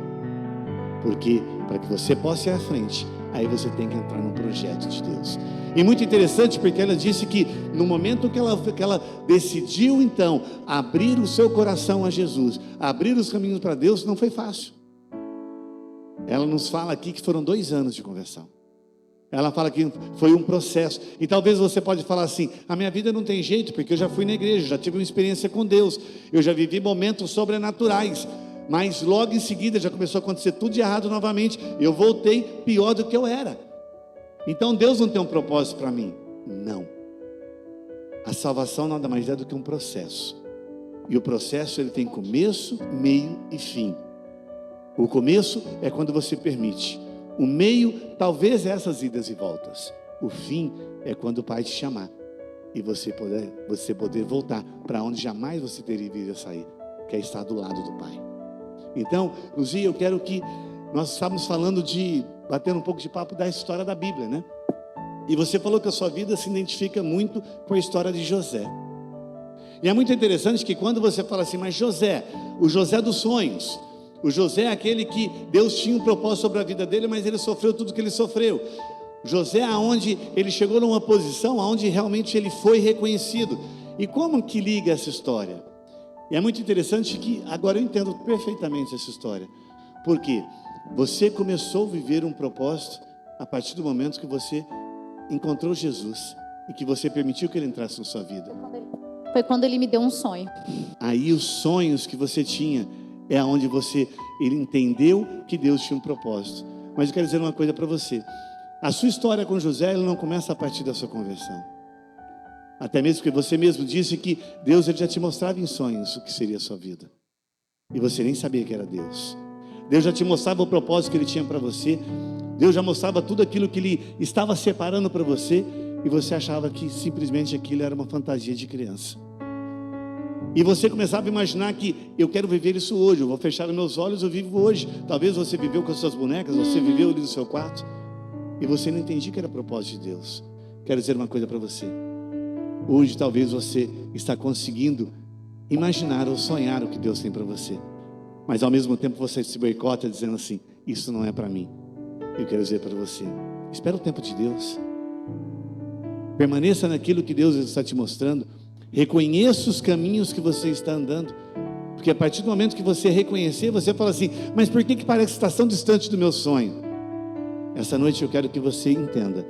Porque para que você possa ir à frente, aí você tem que entrar num projeto de Deus. E muito interessante porque ela disse que no momento que ela decidiu então abrir o seu coração a Jesus, abrir os caminhos para Deus, não foi fácil. Ela nos fala aqui que foram 2 anos de conversão. Ela fala que foi um processo. E talvez você pode falar assim, a minha vida não tem jeito, porque eu já fui na igreja, já tive uma experiência com Deus, eu já vivi momentos sobrenaturais, mas logo em seguida já começou a acontecer tudo de errado novamente, eu voltei pior do que eu era. Então Deus não tem um propósito para mim. Não. A salvação nada mais é do que um processo. E o processo ele tem começo, meio e fim. O começo é quando você permite. O meio, talvez essas idas e voltas. O fim é quando o Pai te chamar. E você poder voltar para onde jamais você teria vindo a sair, que é estar do lado do Pai. Então, Luzia, eu quero que nós estamos falando batendo um pouco de papo da história da Bíblia, né? E você falou que a sua vida se identifica muito com a história de José. E é muito interessante que quando você fala assim, mas José, o José dos sonhos, o José é aquele que Deus tinha um propósito sobre a vida dele, mas ele sofreu tudo que ele sofreu. José, aonde ele chegou numa posição aonde realmente ele foi reconhecido. E como que liga essa história? E é muito interessante que agora eu entendo perfeitamente essa história. Porque você começou a viver um propósito a partir do momento que você encontrou Jesus e que você permitiu que ele entrasse na sua vida. Foi quando ele me deu um sonho. Aí os sonhos que você tinha é onde ele entendeu que Deus tinha um propósito. Mas eu quero dizer uma coisa para você. A sua história com José, ela não começa a partir da sua conversão. Até mesmo porque você mesmo disse que Deus ele já te mostrava em sonhos o que seria a sua vida. E você nem sabia que era Deus. Deus já te mostrava o propósito que Ele tinha para você. Deus já mostrava tudo aquilo que Ele estava separando para você. E você achava que simplesmente aquilo era uma fantasia de criança. E você começava a imaginar que eu quero viver isso hoje. Eu vou fechar os meus olhos, eu vivo hoje. Talvez você viveu com as suas bonecas, você viveu ali no seu quarto. E você não entendia que era propósito de Deus. Quero dizer uma coisa para você. Hoje talvez você está conseguindo imaginar ou sonhar o que Deus tem para você. Mas ao mesmo tempo você se boicota dizendo assim, isso não é para mim. Eu quero dizer para você, espera o tempo de Deus. Permaneça naquilo que Deus está te mostrando. Reconheça os caminhos que você está andando. Porque a partir do momento que você reconhecer, você fala assim, mas por que parece que está tão distante do meu sonho? Essa noite eu quero que você entenda.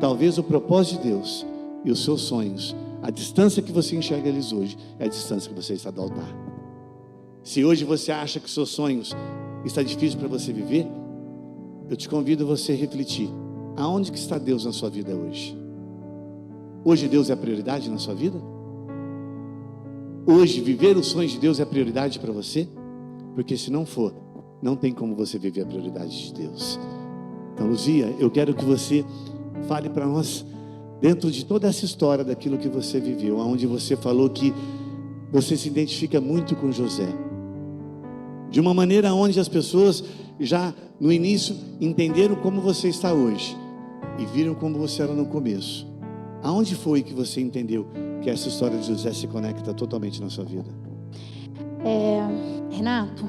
Talvez o propósito de Deus e os seus sonhos, a distância que você enxerga eles hoje, é a distância que você está do altar. Se hoje você acha que os seus sonhos está difícil para você viver, eu te convido a você refletir. Aonde que está Deus na sua vida hoje? Hoje Deus é a prioridade na sua vida? Hoje viver os sonhos de Deus é a prioridade para você? Porque se não for, não tem como você viver a prioridade de Deus. Então, Luzia, eu quero que você fale para nós, dentro de toda essa história daquilo que você viveu, onde você falou que você se identifica muito com José, de uma maneira onde as pessoas já no início entenderam como você está hoje e viram como você era no começo. Aonde foi que você entendeu que essa história de José se conecta totalmente na sua vida? Renato,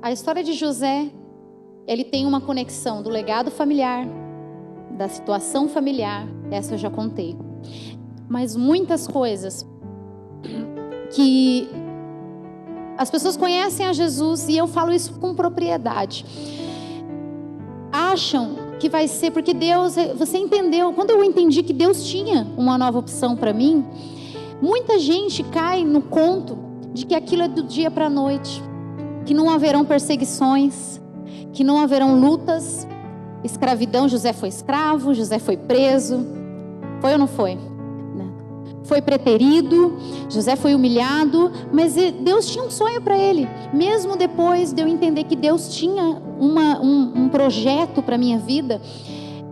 a história de José, ele tem uma conexão do legado familiar, da situação familiar, essa eu já contei. Mas muitas coisas que as pessoas conhecem a Jesus, e eu falo isso com propriedade, acham que vai ser porque Deus, você entendeu, quando eu entendi que Deus tinha uma nova opção para mim, muita gente cai no conto de que aquilo é do dia para a noite, que não haverão perseguições, que não haverão lutas, escravidão. José foi escravo, José foi preso, foi ou não foi? Foi preterido, José foi humilhado, mas Deus tinha um sonho para ele. Mesmo depois de eu entender que Deus tinha um projeto para a minha vida,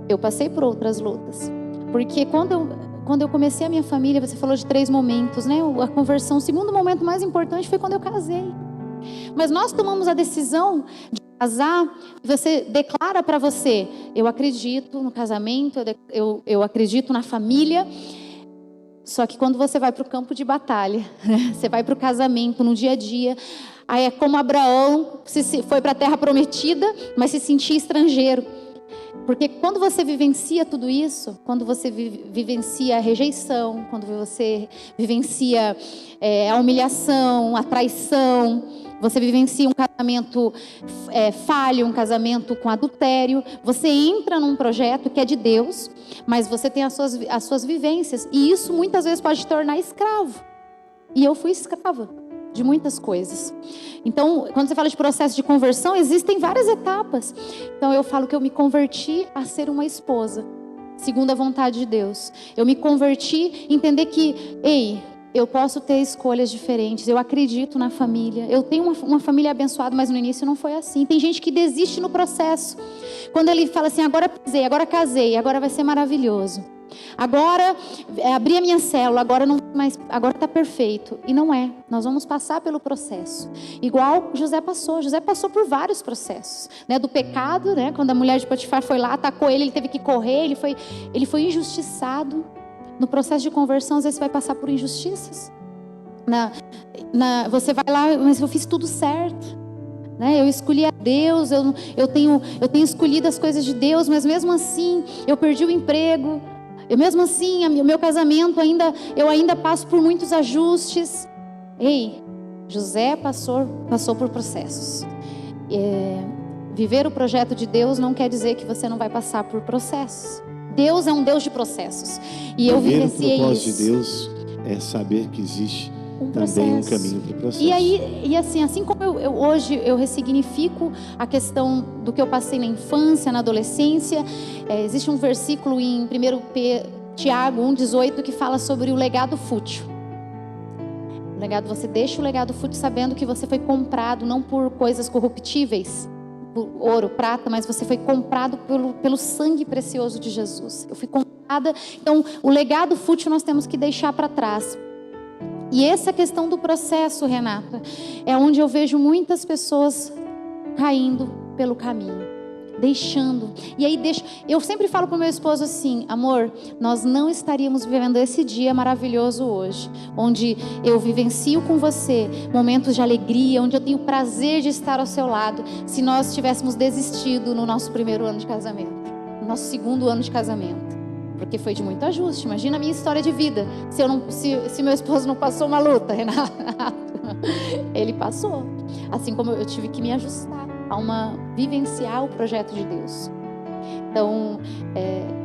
eu passei por outras lutas. Porque quando eu comecei a minha família, você falou de 3 momentos, né? A conversão, o segundo momento mais importante foi quando eu casei. Mas nós tomamos a decisão de casar, você declara para você, eu acredito no casamento, eu acredito na família. Só que quando você vai para o campo de batalha, você vai para o casamento, no dia a dia, aí é como Abraão foi para a terra prometida, mas se sentia estrangeiro. Porque quando você vivencia tudo isso, quando você vivencia a rejeição, quando você vivencia a humilhação, a traição, você vivencia um casamento falho, um casamento com adultério, você entra num projeto que é de Deus, mas você tem as suas vivências, e isso muitas vezes pode te tornar escravo. E eu fui escrava de muitas coisas. Então, quando você fala de processo de conversão, existem várias etapas. Então, eu falo que eu me converti a ser uma esposa, segundo a vontade de Deus. Eu me converti a entender que, eu posso ter escolhas diferentes, eu acredito na família, eu tenho uma família abençoada, mas no início não foi assim. Tem gente que desiste no processo, quando ele fala assim, agora pisei, agora casei, agora vai ser maravilhoso, agora abri a minha célula, agora está perfeito. E não é, nós vamos passar pelo processo, igual José passou por vários processos, né? Do pecado, né? Quando a mulher de Potifar foi lá, atacou ele teve que correr, ele foi injustiçado. No processo de conversão, às vezes você vai passar por injustiças. Você vai lá, mas eu fiz tudo certo, né? Eu escolhi a Deus, eu tenho escolhido as coisas de Deus, mas mesmo assim eu perdi o emprego. Mesmo assim, o meu casamento eu ainda passo por muitos ajustes. José passou por processos. Viver o projeto de Deus não quer dizer que você não vai passar por processos. Deus é um Deus de processos. E eu vivenciei isso. O propósito de Deus é saber que existe um processo. Também um caminho para o processo. E assim como hoje eu ressignifico a questão do que eu passei na infância, na adolescência, existe um versículo em 1 Tiago 1,18 que fala sobre o legado fútil. Você deixa o legado fútil sabendo que você foi comprado não por coisas corruptíveis, por ouro, prata, mas você foi comprado pelo sangue precioso de Jesus. Eu fui comprada. Então, o legado fútil nós temos que deixar para trás. E essa questão do processo, Renata, é onde eu vejo muitas pessoas caindo pelo caminho, deixando. E aí eu sempre falo para o meu esposo assim: amor, nós não estaríamos vivendo esse dia maravilhoso hoje, onde eu vivencio com você momentos de alegria, onde eu tenho prazer de estar ao seu lado, se nós tivéssemos desistido no nosso primeiro ano de casamento, no nosso segundo ano de casamento. Porque foi de muito ajuste. Imagina a minha história de vida. Se meu esposo não passou uma luta, Renato, ele passou. Assim como eu tive que me ajustar vivenciar o projeto de Deus. Então,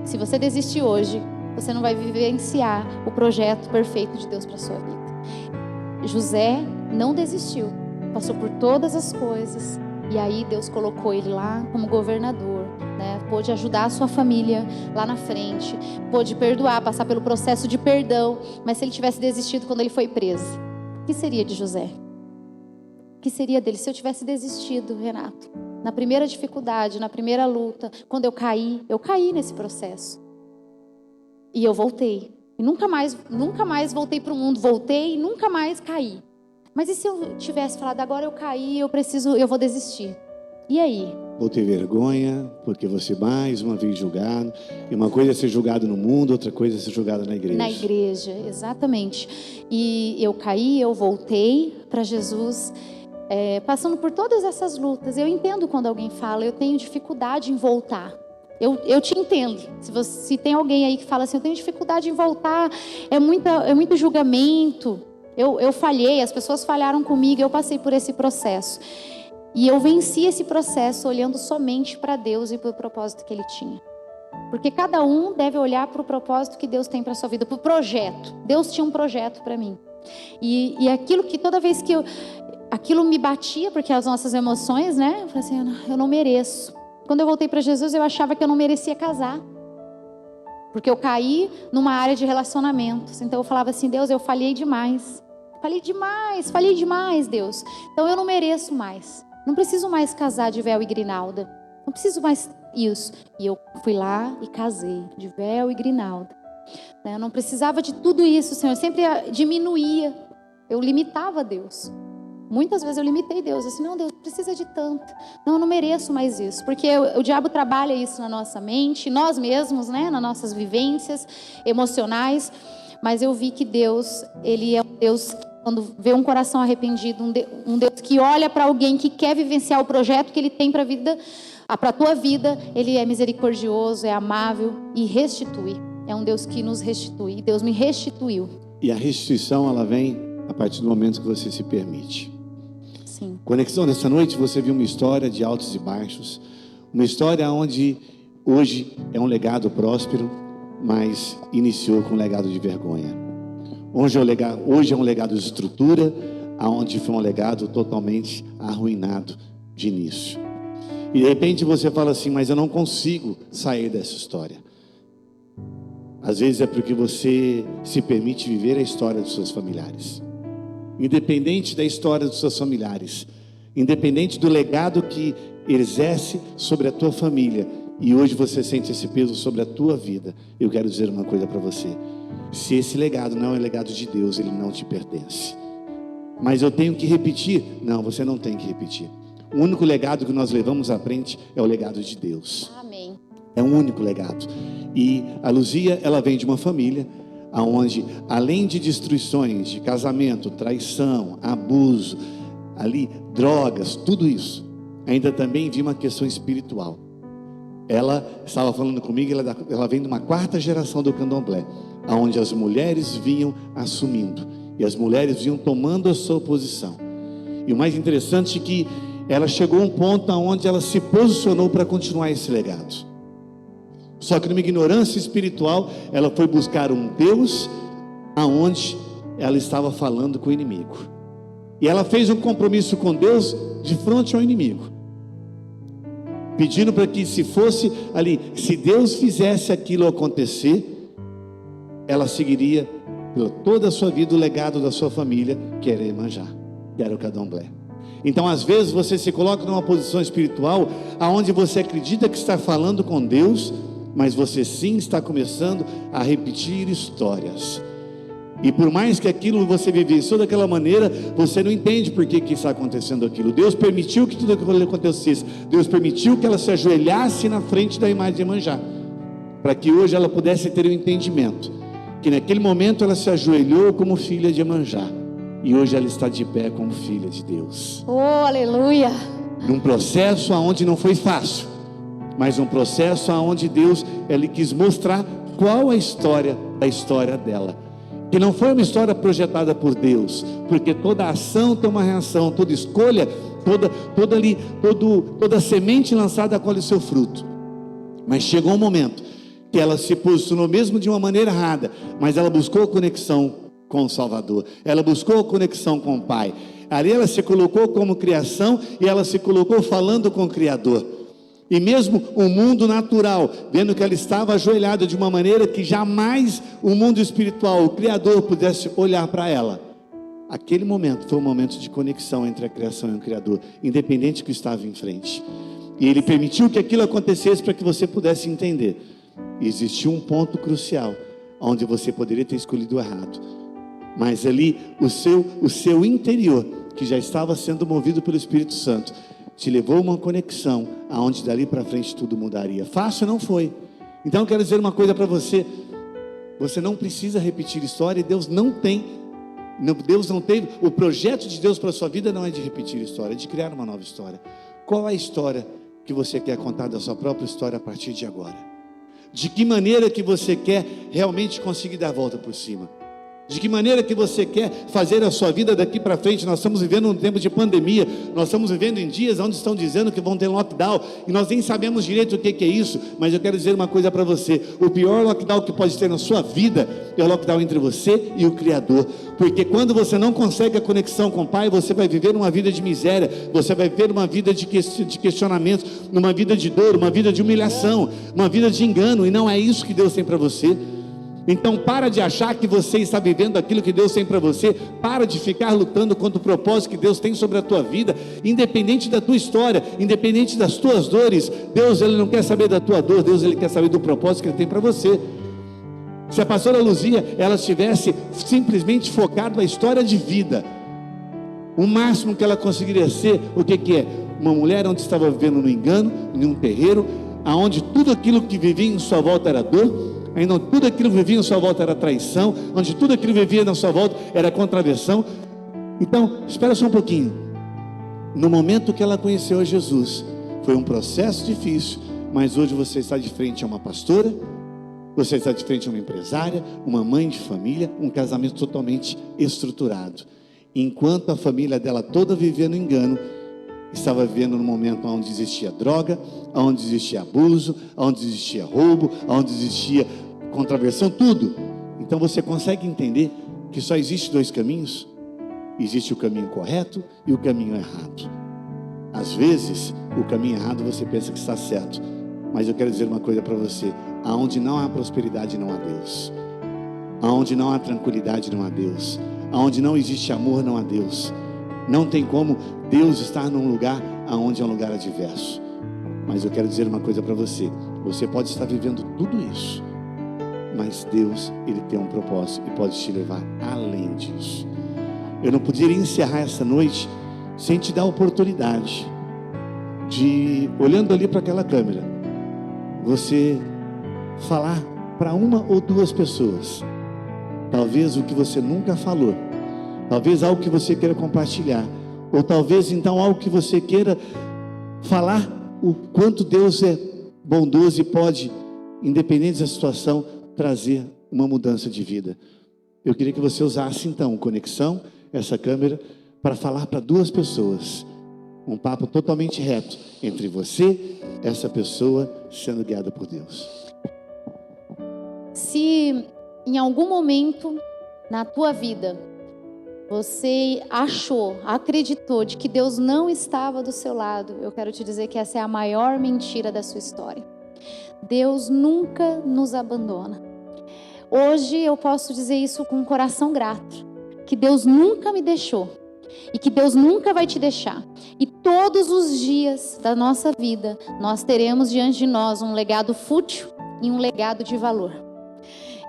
se você desistir hoje, você não vai vivenciar o projeto perfeito de Deus para a sua vida. José não desistiu, passou por todas as coisas, e aí Deus colocou ele lá como governador, né? Pôde ajudar a sua família lá na frente, pôde perdoar, passar pelo processo de perdão. Mas se ele tivesse desistido quando ele foi preso, o que seria de José? O que seria dele se eu tivesse desistido, Renato? Na primeira dificuldade, na primeira luta, quando eu caí nesse processo. E eu voltei. E nunca mais voltei para o mundo. Voltei e nunca mais caí. Mas e se eu tivesse falado, agora eu caí, eu vou desistir? E aí? Vou ter vergonha, porque você mais uma vez julgado. E uma coisa é ser julgado no mundo, outra coisa é ser julgado na igreja. Na igreja, exatamente. E eu caí, eu voltei para Jesus, passando por todas essas lutas. Eu entendo quando alguém fala, eu tenho dificuldade em voltar. Eu te entendo. Se tem alguém aí que fala assim, eu tenho dificuldade em voltar, é muito julgamento. Eu falhei, as pessoas falharam comigo, eu passei por esse processo. E eu venci esse processo olhando somente para Deus e para o propósito que Ele tinha. Porque cada um deve olhar para o propósito que Deus tem para a sua vida, para o projeto. Deus tinha um projeto para mim. E aquilo que toda vez que aquilo me batia, porque as nossas emoções, né? Eu falei assim, eu não mereço. Quando eu voltei para Jesus, eu achava que eu não merecia casar. Porque eu caí numa área de relacionamentos. Então eu falava assim, Deus, eu falhei demais. Falhei demais, Deus. Então eu não mereço mais. Não preciso mais casar de véu e grinalda. Não preciso mais isso. E eu fui lá e casei de véu e grinalda. Eu não precisava de tudo isso, Senhor. Eu sempre diminuía. Eu limitava Deus. Muitas vezes eu limitei Deus. Assim, não, Deus precisa de tanto. Não, eu não mereço mais isso. Porque o diabo trabalha isso na nossa mente, nós mesmos, né? Nas nossas vivências emocionais. Mas eu vi que Deus, Ele é um Deus, quando vê um coração arrependido, um Deus que olha para alguém que quer vivenciar o projeto que Ele tem para a vida, para a tua vida, Ele é misericordioso, é amável e restitui. É um Deus que nos restitui. E Deus me restituiu. E a restituição, ela vem a partir do momento que você se permite. Sim. Conexão, nessa noite você viu uma história de altos e baixos. Uma história onde hoje é um legado próspero, mas iniciou com um legado de vergonha. Hoje é um legado de estrutura, aonde foi um legado totalmente arruinado de início. E de repente você fala assim, mas eu não consigo sair dessa história. Às vezes é porque você se permite viver a história dos seus familiares. Independente da história dos seus familiares, independente do legado que exerce sobre a tua família, e hoje você sente esse peso sobre a tua vida, eu quero dizer uma coisa para você: se esse legado não é legado de Deus, ele não te pertence. Mas eu tenho que repetir? Não, você não tem que repetir. O único legado que nós levamos à frente é o legado de Deus. Amém. É um único legado. E a Luzia, ela vem de uma família onde, além de destruições, de casamento, traição, abuso, ali, drogas, tudo isso, ainda também vi uma questão espiritual. Ela estava falando comigo, ela vem de uma quarta geração do candomblé, onde as mulheres vinham assumindo, e as mulheres vinham tomando a sua posição. E o mais interessante é que ela chegou a um ponto onde ela se posicionou para continuar esse legado. Só que numa ignorância espiritual, ela foi buscar um Deus aonde ela estava falando com o inimigo. E ela fez um compromisso com Deus de frente ao inimigo, pedindo para que se fosse ali, se Deus fizesse aquilo acontecer, ela seguiria por toda a sua vida o legado da sua família, que era Iemanjá, que era o Candomblé. Então às vezes você se coloca numa posição espiritual aonde você acredita que está falando com Deus, mas você sim está começando a repetir histórias. E por mais que aquilo você vivenciou daquela maneira, você não entende por que está acontecendo aquilo. Deus permitiu que tudo aquilo acontecesse. Deus permitiu que ela se ajoelhasse na frente da imagem de Iemanjá, para que hoje ela pudesse ter um entendimento, que naquele momento ela se ajoelhou como filha de Iemanjá, e hoje ela está de pé como filha de Deus. Oh, aleluia! Num processo onde não foi fácil, mas um processo onde Deus, Ele quis mostrar qual a história da história dela, que não foi uma história projetada por Deus, porque toda ação tem uma reação, toda escolha, toda semente lançada colhe o seu fruto. Mas chegou um momento que ela se posicionou mesmo de uma maneira errada, mas ela buscou conexão com o Salvador, ela buscou conexão com o Pai. Ali ela se colocou como criação e ela se colocou falando com o Criador. E mesmo o mundo natural, vendo que ela estava ajoelhada de uma maneira que jamais o mundo espiritual, o Criador, pudesse olhar para ela, aquele momento foi um momento de conexão entre a criação e o Criador, independente do que estava em frente. E Ele permitiu que aquilo acontecesse para que você pudesse entender. E existiu um ponto crucial, onde você poderia ter escolhido errado, mas ali o seu interior, que já estava sendo movido pelo Espírito Santo, te levou a uma conexão, aonde dali para frente tudo mudaria. Fácil não foi. Então eu quero dizer uma coisa para você: você não precisa repetir história, e Deus não teve, o projeto de Deus para a sua vida não é de repetir história, é de criar uma nova história. Qual é a história que você quer contar da sua própria história a partir de agora? De que maneira que você quer realmente conseguir dar a volta por cima? De que maneira que você quer fazer a sua vida daqui para frente? Nós estamos vivendo um tempo de pandemia, nós estamos vivendo em dias onde estão dizendo que vão ter lockdown, e nós nem sabemos direito o que é isso, mas eu quero dizer uma coisa para você: o pior lockdown que pode ter na sua vida é o lockdown entre você e o Criador, porque quando você não consegue a conexão com o Pai, você vai viver uma vida de miséria, você vai viver uma vida de questionamentos, uma vida de dor, uma vida de humilhação, uma vida de engano, e não é isso que Deus tem para você. Então para de achar que você está vivendo aquilo que Deus tem para você. Para de ficar lutando contra o propósito que Deus tem sobre a tua vida, independente da tua história, independente das tuas dores. Deus, Ele não quer saber da tua dor, Deus, Ele quer saber do propósito que Ele tem para você. Se a pastora Luzia, ela tivesse simplesmente focado na história de vida, o máximo que ela conseguiria ser, o que é? Uma mulher onde estava vivendo no engano, em um terreiro, aonde tudo aquilo que vivia em sua volta era dor, ainda tudo aquilo que vivia na sua volta era traição, onde tudo aquilo que vivia na sua volta era contraversão. Então, espera só um pouquinho. No momento que ela conheceu a Jesus, foi um processo difícil, mas hoje você está de frente a uma pastora, você está de frente a uma empresária, uma mãe de família, um casamento totalmente estruturado. Enquanto a família dela toda vivia no engano, estava vivendo num momento onde existia droga, onde existia abuso, onde existia roubo, onde existia contraversão, tudo. Então você consegue entender que só existe dois caminhos? Existe o caminho correto e o caminho errado. Às vezes o caminho errado você pensa que está certo, mas eu quero dizer uma coisa para você: aonde não há prosperidade não há Deus, aonde não há tranquilidade não há Deus, aonde não existe amor não há Deus. Não tem como Deus estar num lugar aonde é um lugar adverso. Mas eu quero dizer uma coisa para você: você pode estar vivendo tudo isso, mas Deus, Ele tem um propósito e pode te levar além disso. Eu não poderia encerrar essa noite sem te dar a oportunidade de, olhando ali para aquela câmera, você falar para uma ou duas pessoas, talvez o que você nunca falou, talvez algo que você queira compartilhar, ou talvez então algo que você queira falar o quanto Deus é bondoso e pode, independente da situação, trazer uma mudança de vida. Eu queria que você usasse então conexão, essa câmera, para falar para duas pessoas, um papo totalmente reto entre você, essa pessoa, sendo guiada por Deus. Se em algum momento na tua vida você acreditou de que Deus não estava do seu lado, eu quero te dizer que essa é a maior mentira da sua história. Deus nunca nos abandona. Hoje eu posso dizer isso com um coração grato, que Deus nunca me deixou e que Deus nunca vai te deixar. E todos os dias da nossa vida nós teremos diante de nós um legado fútil e um legado de valor.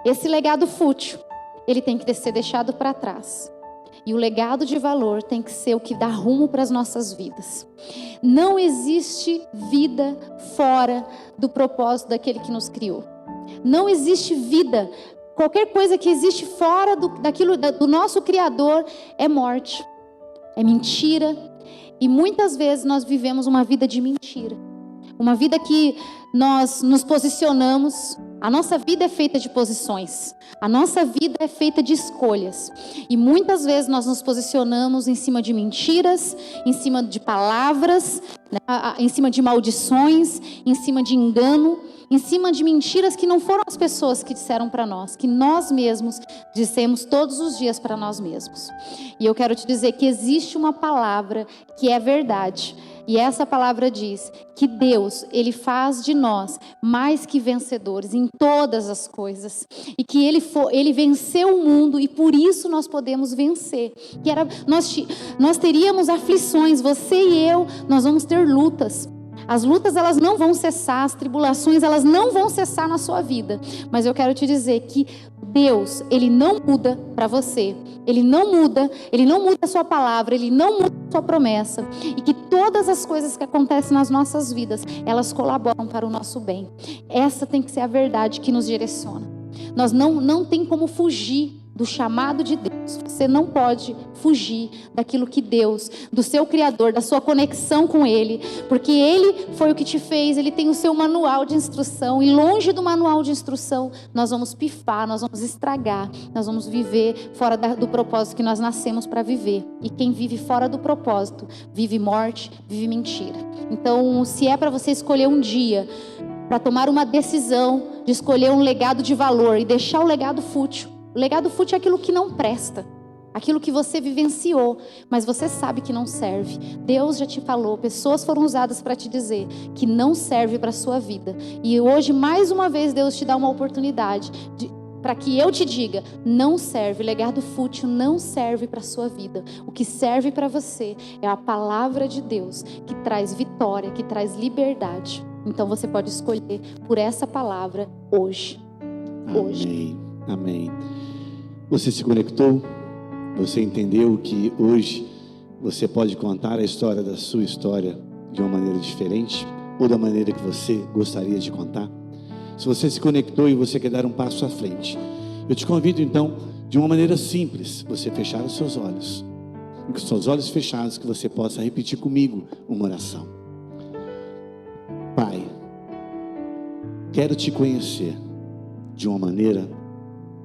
Esse legado fútil, ele tem que ser deixado para trás. E o legado de valor tem que ser o que dá rumo para as nossas vidas. Não existe vida fora do propósito daquele que nos criou. Não existe vida. Qualquer coisa que existe fora do nosso Criador é morte, é mentira. E muitas vezes nós vivemos uma vida de mentira. Uma vida que nós nos posicionamos. A nossa vida é feita de posições. A nossa vida é feita de escolhas. E muitas vezes nós nos posicionamos em cima de mentiras, em cima de palavras, né, em cima de maldições, em cima de engano, em cima de mentiras que não foram as pessoas que disseram para nós, que nós mesmos dissemos todos os dias para nós mesmos. E eu quero te dizer que existe uma palavra que é verdade. E essa palavra diz que Deus, Ele faz de nós mais que vencedores em todas as coisas. E que Ele venceu o mundo e por isso nós podemos vencer. Nós teríamos aflições, você e eu, nós vamos ter lutas. As lutas elas não vão cessar, as tribulações elas não vão cessar na sua vida. Mas eu quero te dizer que Deus, Ele não muda para você. Ele não muda a sua palavra, Ele não muda a sua promessa. E que todas as coisas que acontecem nas nossas vidas, elas colaboram para o nosso bem. Essa tem que ser a verdade que nos direciona. Nós não tem como fugir do chamado de Deus. Você não pode fugir daquilo que Deus, do seu Criador, da sua conexão com Ele, porque Ele foi o que te fez, Ele tem o seu manual de instrução, e longe do manual de instrução, nós vamos pifar, nós vamos estragar, nós vamos viver fora do propósito que nós nascemos para viver. E quem vive fora do propósito, vive morte, vive mentira. Então, se é para você escolher um dia, para tomar uma decisão de escolher um legado de valor e deixar o legado fútil. O legado fútil é aquilo que não presta, aquilo que você vivenciou, mas você sabe que não serve. Deus já te falou, pessoas foram usadas para te dizer que não serve para a sua vida. E hoje, mais uma vez, Deus te dá uma oportunidade para que eu te diga, não serve, legado fútil não serve para a sua vida. O que serve para você é a palavra de Deus, que traz vitória, que traz liberdade. Então você pode escolher por essa palavra hoje. Amém, amém. Você se conectou? Você entendeu que hoje você pode contar a história da sua história de uma maneira diferente? Ou da maneira que você gostaria de contar? Se você se conectou e você quer dar um passo à frente, eu te convido então, de uma maneira simples, você fechar os seus olhos. E com os seus olhos fechados, que você possa repetir comigo uma oração. Pai, quero te conhecer de uma maneira,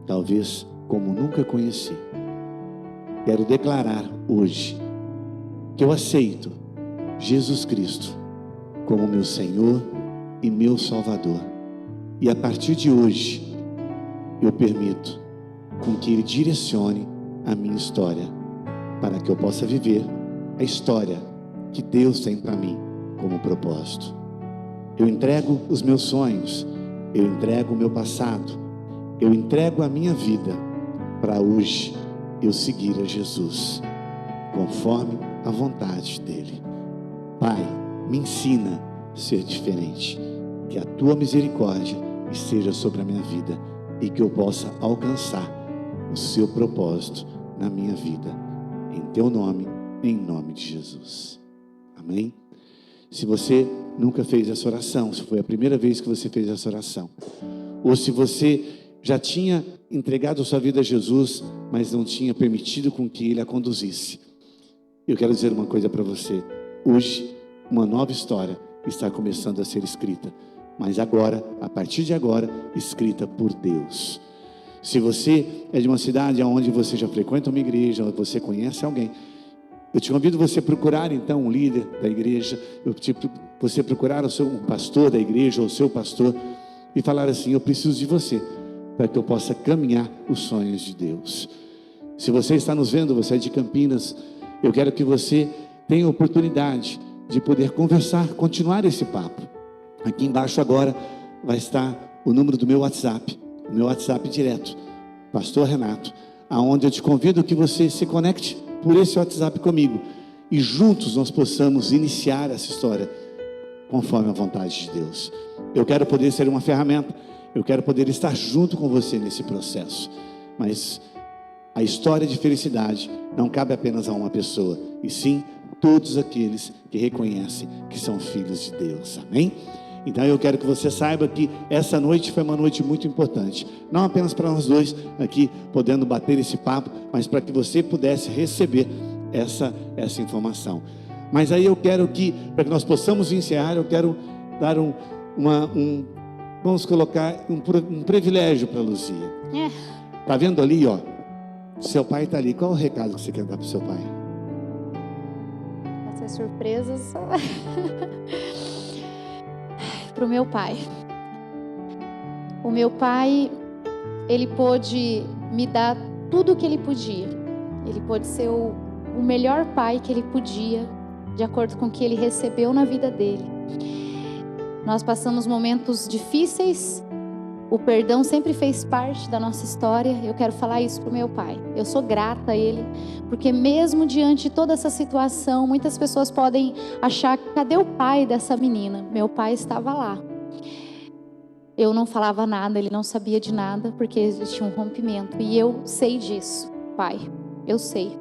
talvez, como nunca conheci. Quero declarar hoje que eu aceito Jesus Cristo como meu Senhor e meu Salvador. E a partir de hoje, eu permito com que Ele direcione a minha história, para que eu possa viver a história que Deus tem para mim como propósito. Eu entrego os meus sonhos, eu entrego o meu passado, eu entrego a minha vida para hoje eu seguir a Jesus, conforme a vontade dEle. Pai, me ensina a ser diferente, que a Tua misericórdia esteja sobre a minha vida e que eu possa alcançar o Seu propósito na minha vida. Em Teu nome, em nome de Jesus. Amém? Se você nunca fez essa oração, se foi a primeira vez que você fez essa oração, ou se você já tinha entregado a sua vida a Jesus, mas não tinha permitido com que Ele a conduzisse, eu quero dizer uma coisa para você. Hoje, uma nova história está começando a ser escrita, mas agora, a partir de agora, escrita por Deus. Se você é de uma cidade onde você já frequenta uma igreja, ou você conhece alguém, eu te convido você a procurar então um líder da igreja, você procurar um pastor da igreja ou o seu pastor e falar assim: eu preciso de você para que eu possa caminhar os sonhos de Deus. Se você está nos vendo, você é de Campinas, eu quero que você tenha a oportunidade de poder conversar, continuar esse papo. Aqui embaixo agora vai estar o número do meu WhatsApp, o meu WhatsApp direto, Pastor Renato, aonde eu te convido que você se conecte por esse WhatsApp comigo e juntos nós possamos iniciar essa história conforme a vontade de Deus. Eu quero poder ser uma ferramenta, eu quero poder estar junto com você nesse processo, mas a história de felicidade não cabe apenas a uma pessoa, e sim todos aqueles que reconhecem que são filhos de Deus, amém? Então eu quero que você saiba que essa noite foi uma noite muito importante, não apenas para nós dois aqui podendo bater esse papo, mas para que você pudesse receber essa informação. Mas aí eu quero que, para que nós possamos encerrar, eu quero dar vamos colocar um privilégio para a Luzia. Tá vendo ali, ó? Seu pai está ali. Qual o recado que você quer dar para o seu pai? Vai ser surpresa só. Para o meu pai. O meu pai, ele pôde me dar tudo o que ele podia. Ele pôde ser o melhor pai que ele podia, de acordo com o que ele recebeu na vida dele. Nós passamos momentos difíceis. O perdão sempre fez parte da nossa história. Eu quero falar isso para o meu pai. Eu sou grata a ele, porque mesmo diante de toda essa situação, muitas pessoas podem achar, cadê o pai dessa menina? Meu pai estava lá. Eu não falava nada, ele não sabia de nada, porque existia um rompimento. E eu sei disso, pai. Eu sei.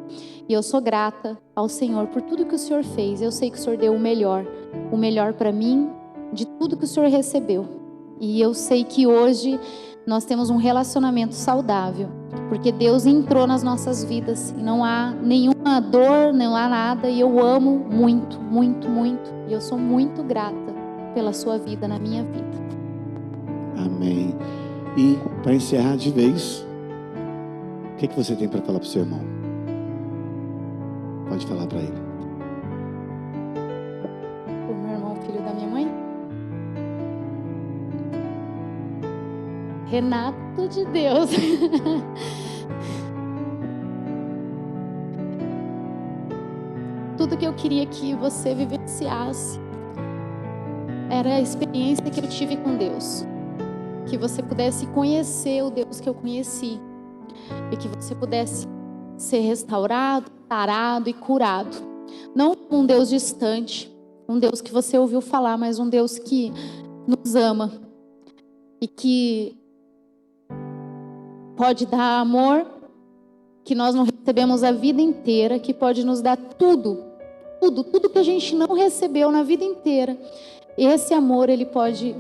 E eu sou grata ao Senhor por tudo que o Senhor fez. Eu sei que o Senhor deu o melhor para mim, de tudo que o Senhor recebeu. E eu sei que hoje nós temos um relacionamento saudável, porque Deus entrou nas nossas vidas e não há nenhuma dor, não há nada. E eu amo muito, muito, muito. E eu sou muito grata pela sua vida na minha vida. Amém. E para encerrar de vez, o que você tem para falar para o seu irmão? Pode falar para ele. O meu irmão, filho da minha mãe? Renato de Deus. Tudo que eu queria que você vivenciasse era a experiência que eu tive com Deus. Que você pudesse conhecer o Deus que eu conheci. E que você pudesse ser restaurado, sarado e curado. Não um Deus distante, um Deus que você ouviu falar, mas um Deus que nos ama. E que pode dar amor que nós não recebemos a vida inteira, que pode nos dar tudo que a gente não recebeu na vida inteira. Esse amor, ele pode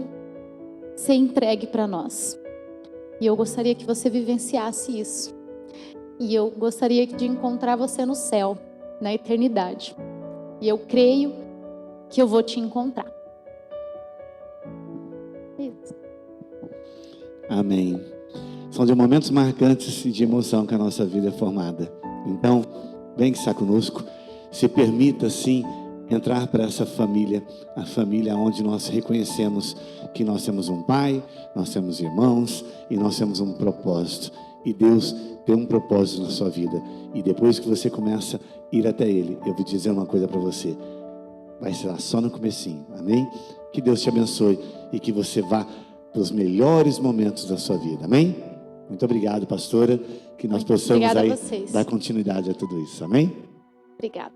ser entregue para nós. E eu gostaria que você vivenciasse isso. E eu gostaria de encontrar você no céu, na eternidade. E eu creio que eu vou te encontrar. Isso. Amém. São de momentos marcantes e de emoção que a nossa vida é formada. Então, vem estar conosco. Se permita, sim, entrar para essa família. A família onde nós reconhecemos que nós temos um pai, nós temos irmãos e nós temos um propósito. E Deus tem um propósito na sua vida. E depois que você começa a ir até Ele, eu vou dizer uma coisa para você. Vai ser lá só no comecinho. Amém? Que Deus te abençoe e que você vá para os melhores momentos da sua vida. Amém? Muito obrigado, pastora, que nós possamos aí dar continuidade a tudo isso, amém? Obrigada.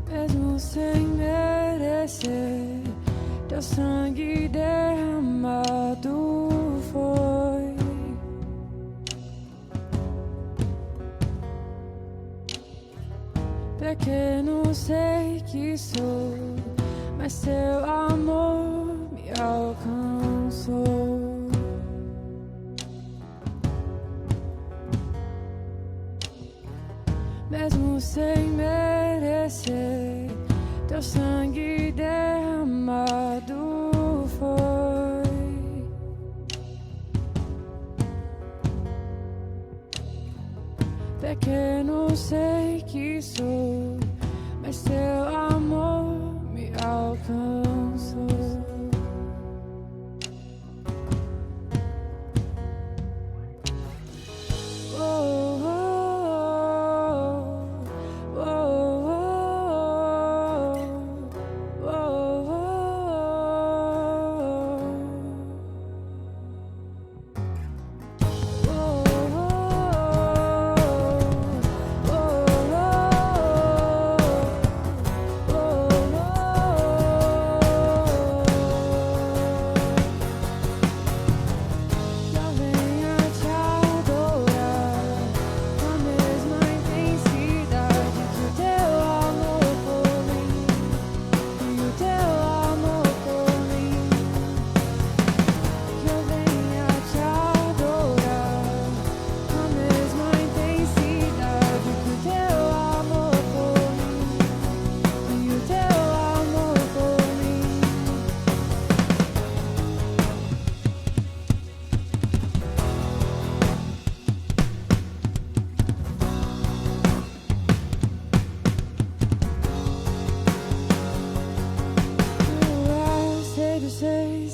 Mesmo sem merecer, teu sangue derramado foi. Pequeno sei que sou, mas teu amor me alcançou. Mesmo sem merecer, teu sangue derramado foi. porque não sei que sou, mas teu amor me alcançou.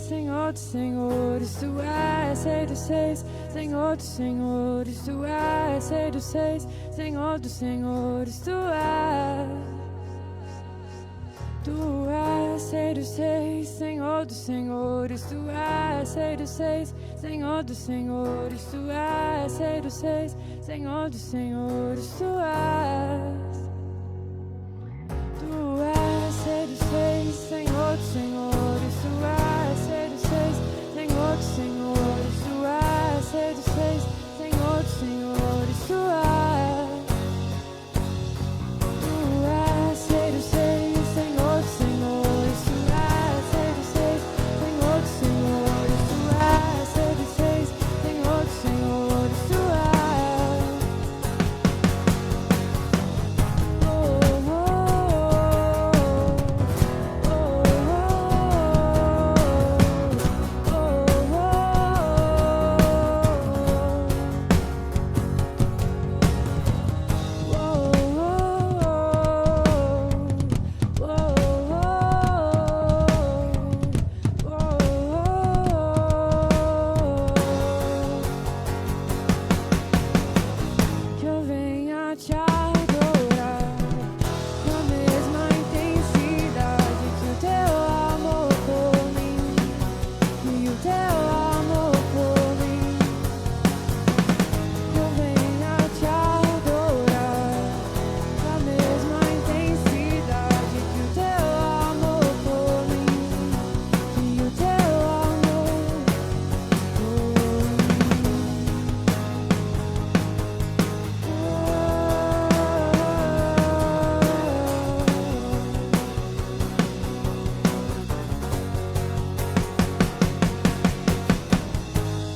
Senhor dos senhores, tu és Rei dos seis, Senhor dos senhores, tu és Rei dos seis, Senhor dos senhores, tu és. Tu és Rei dos seis, Senhor dos senhores, tu és Rei dos seis, Senhor dos senhores, tu és Rei dos seis, Senhor dos senhores, tu és. Tu és Rei dos seis, Senhor dos senhores, tu és Rei dos seis, Senhor dos senhores, tu és Rei dos seis, Senhor dos senhores, tu és. Tu és Rei dos seis, Senhor dos senhores, tu és Rei dos seis, Senhor dos senhores, tu és Rei dos seis, Senhor dos senhores, tu és. Que eu venha te adorar com a mesma intensidade que o teu amor por mim, e o teu amor por mim. Que eu venha te adorar com a mesma intensidade que o teu amor por mim, e o teu amor por mim.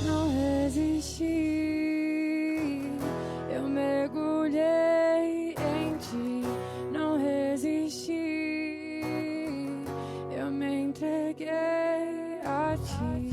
Não resisti, eu mergulhei em ti. Não resisti, eu me entreguei a ti.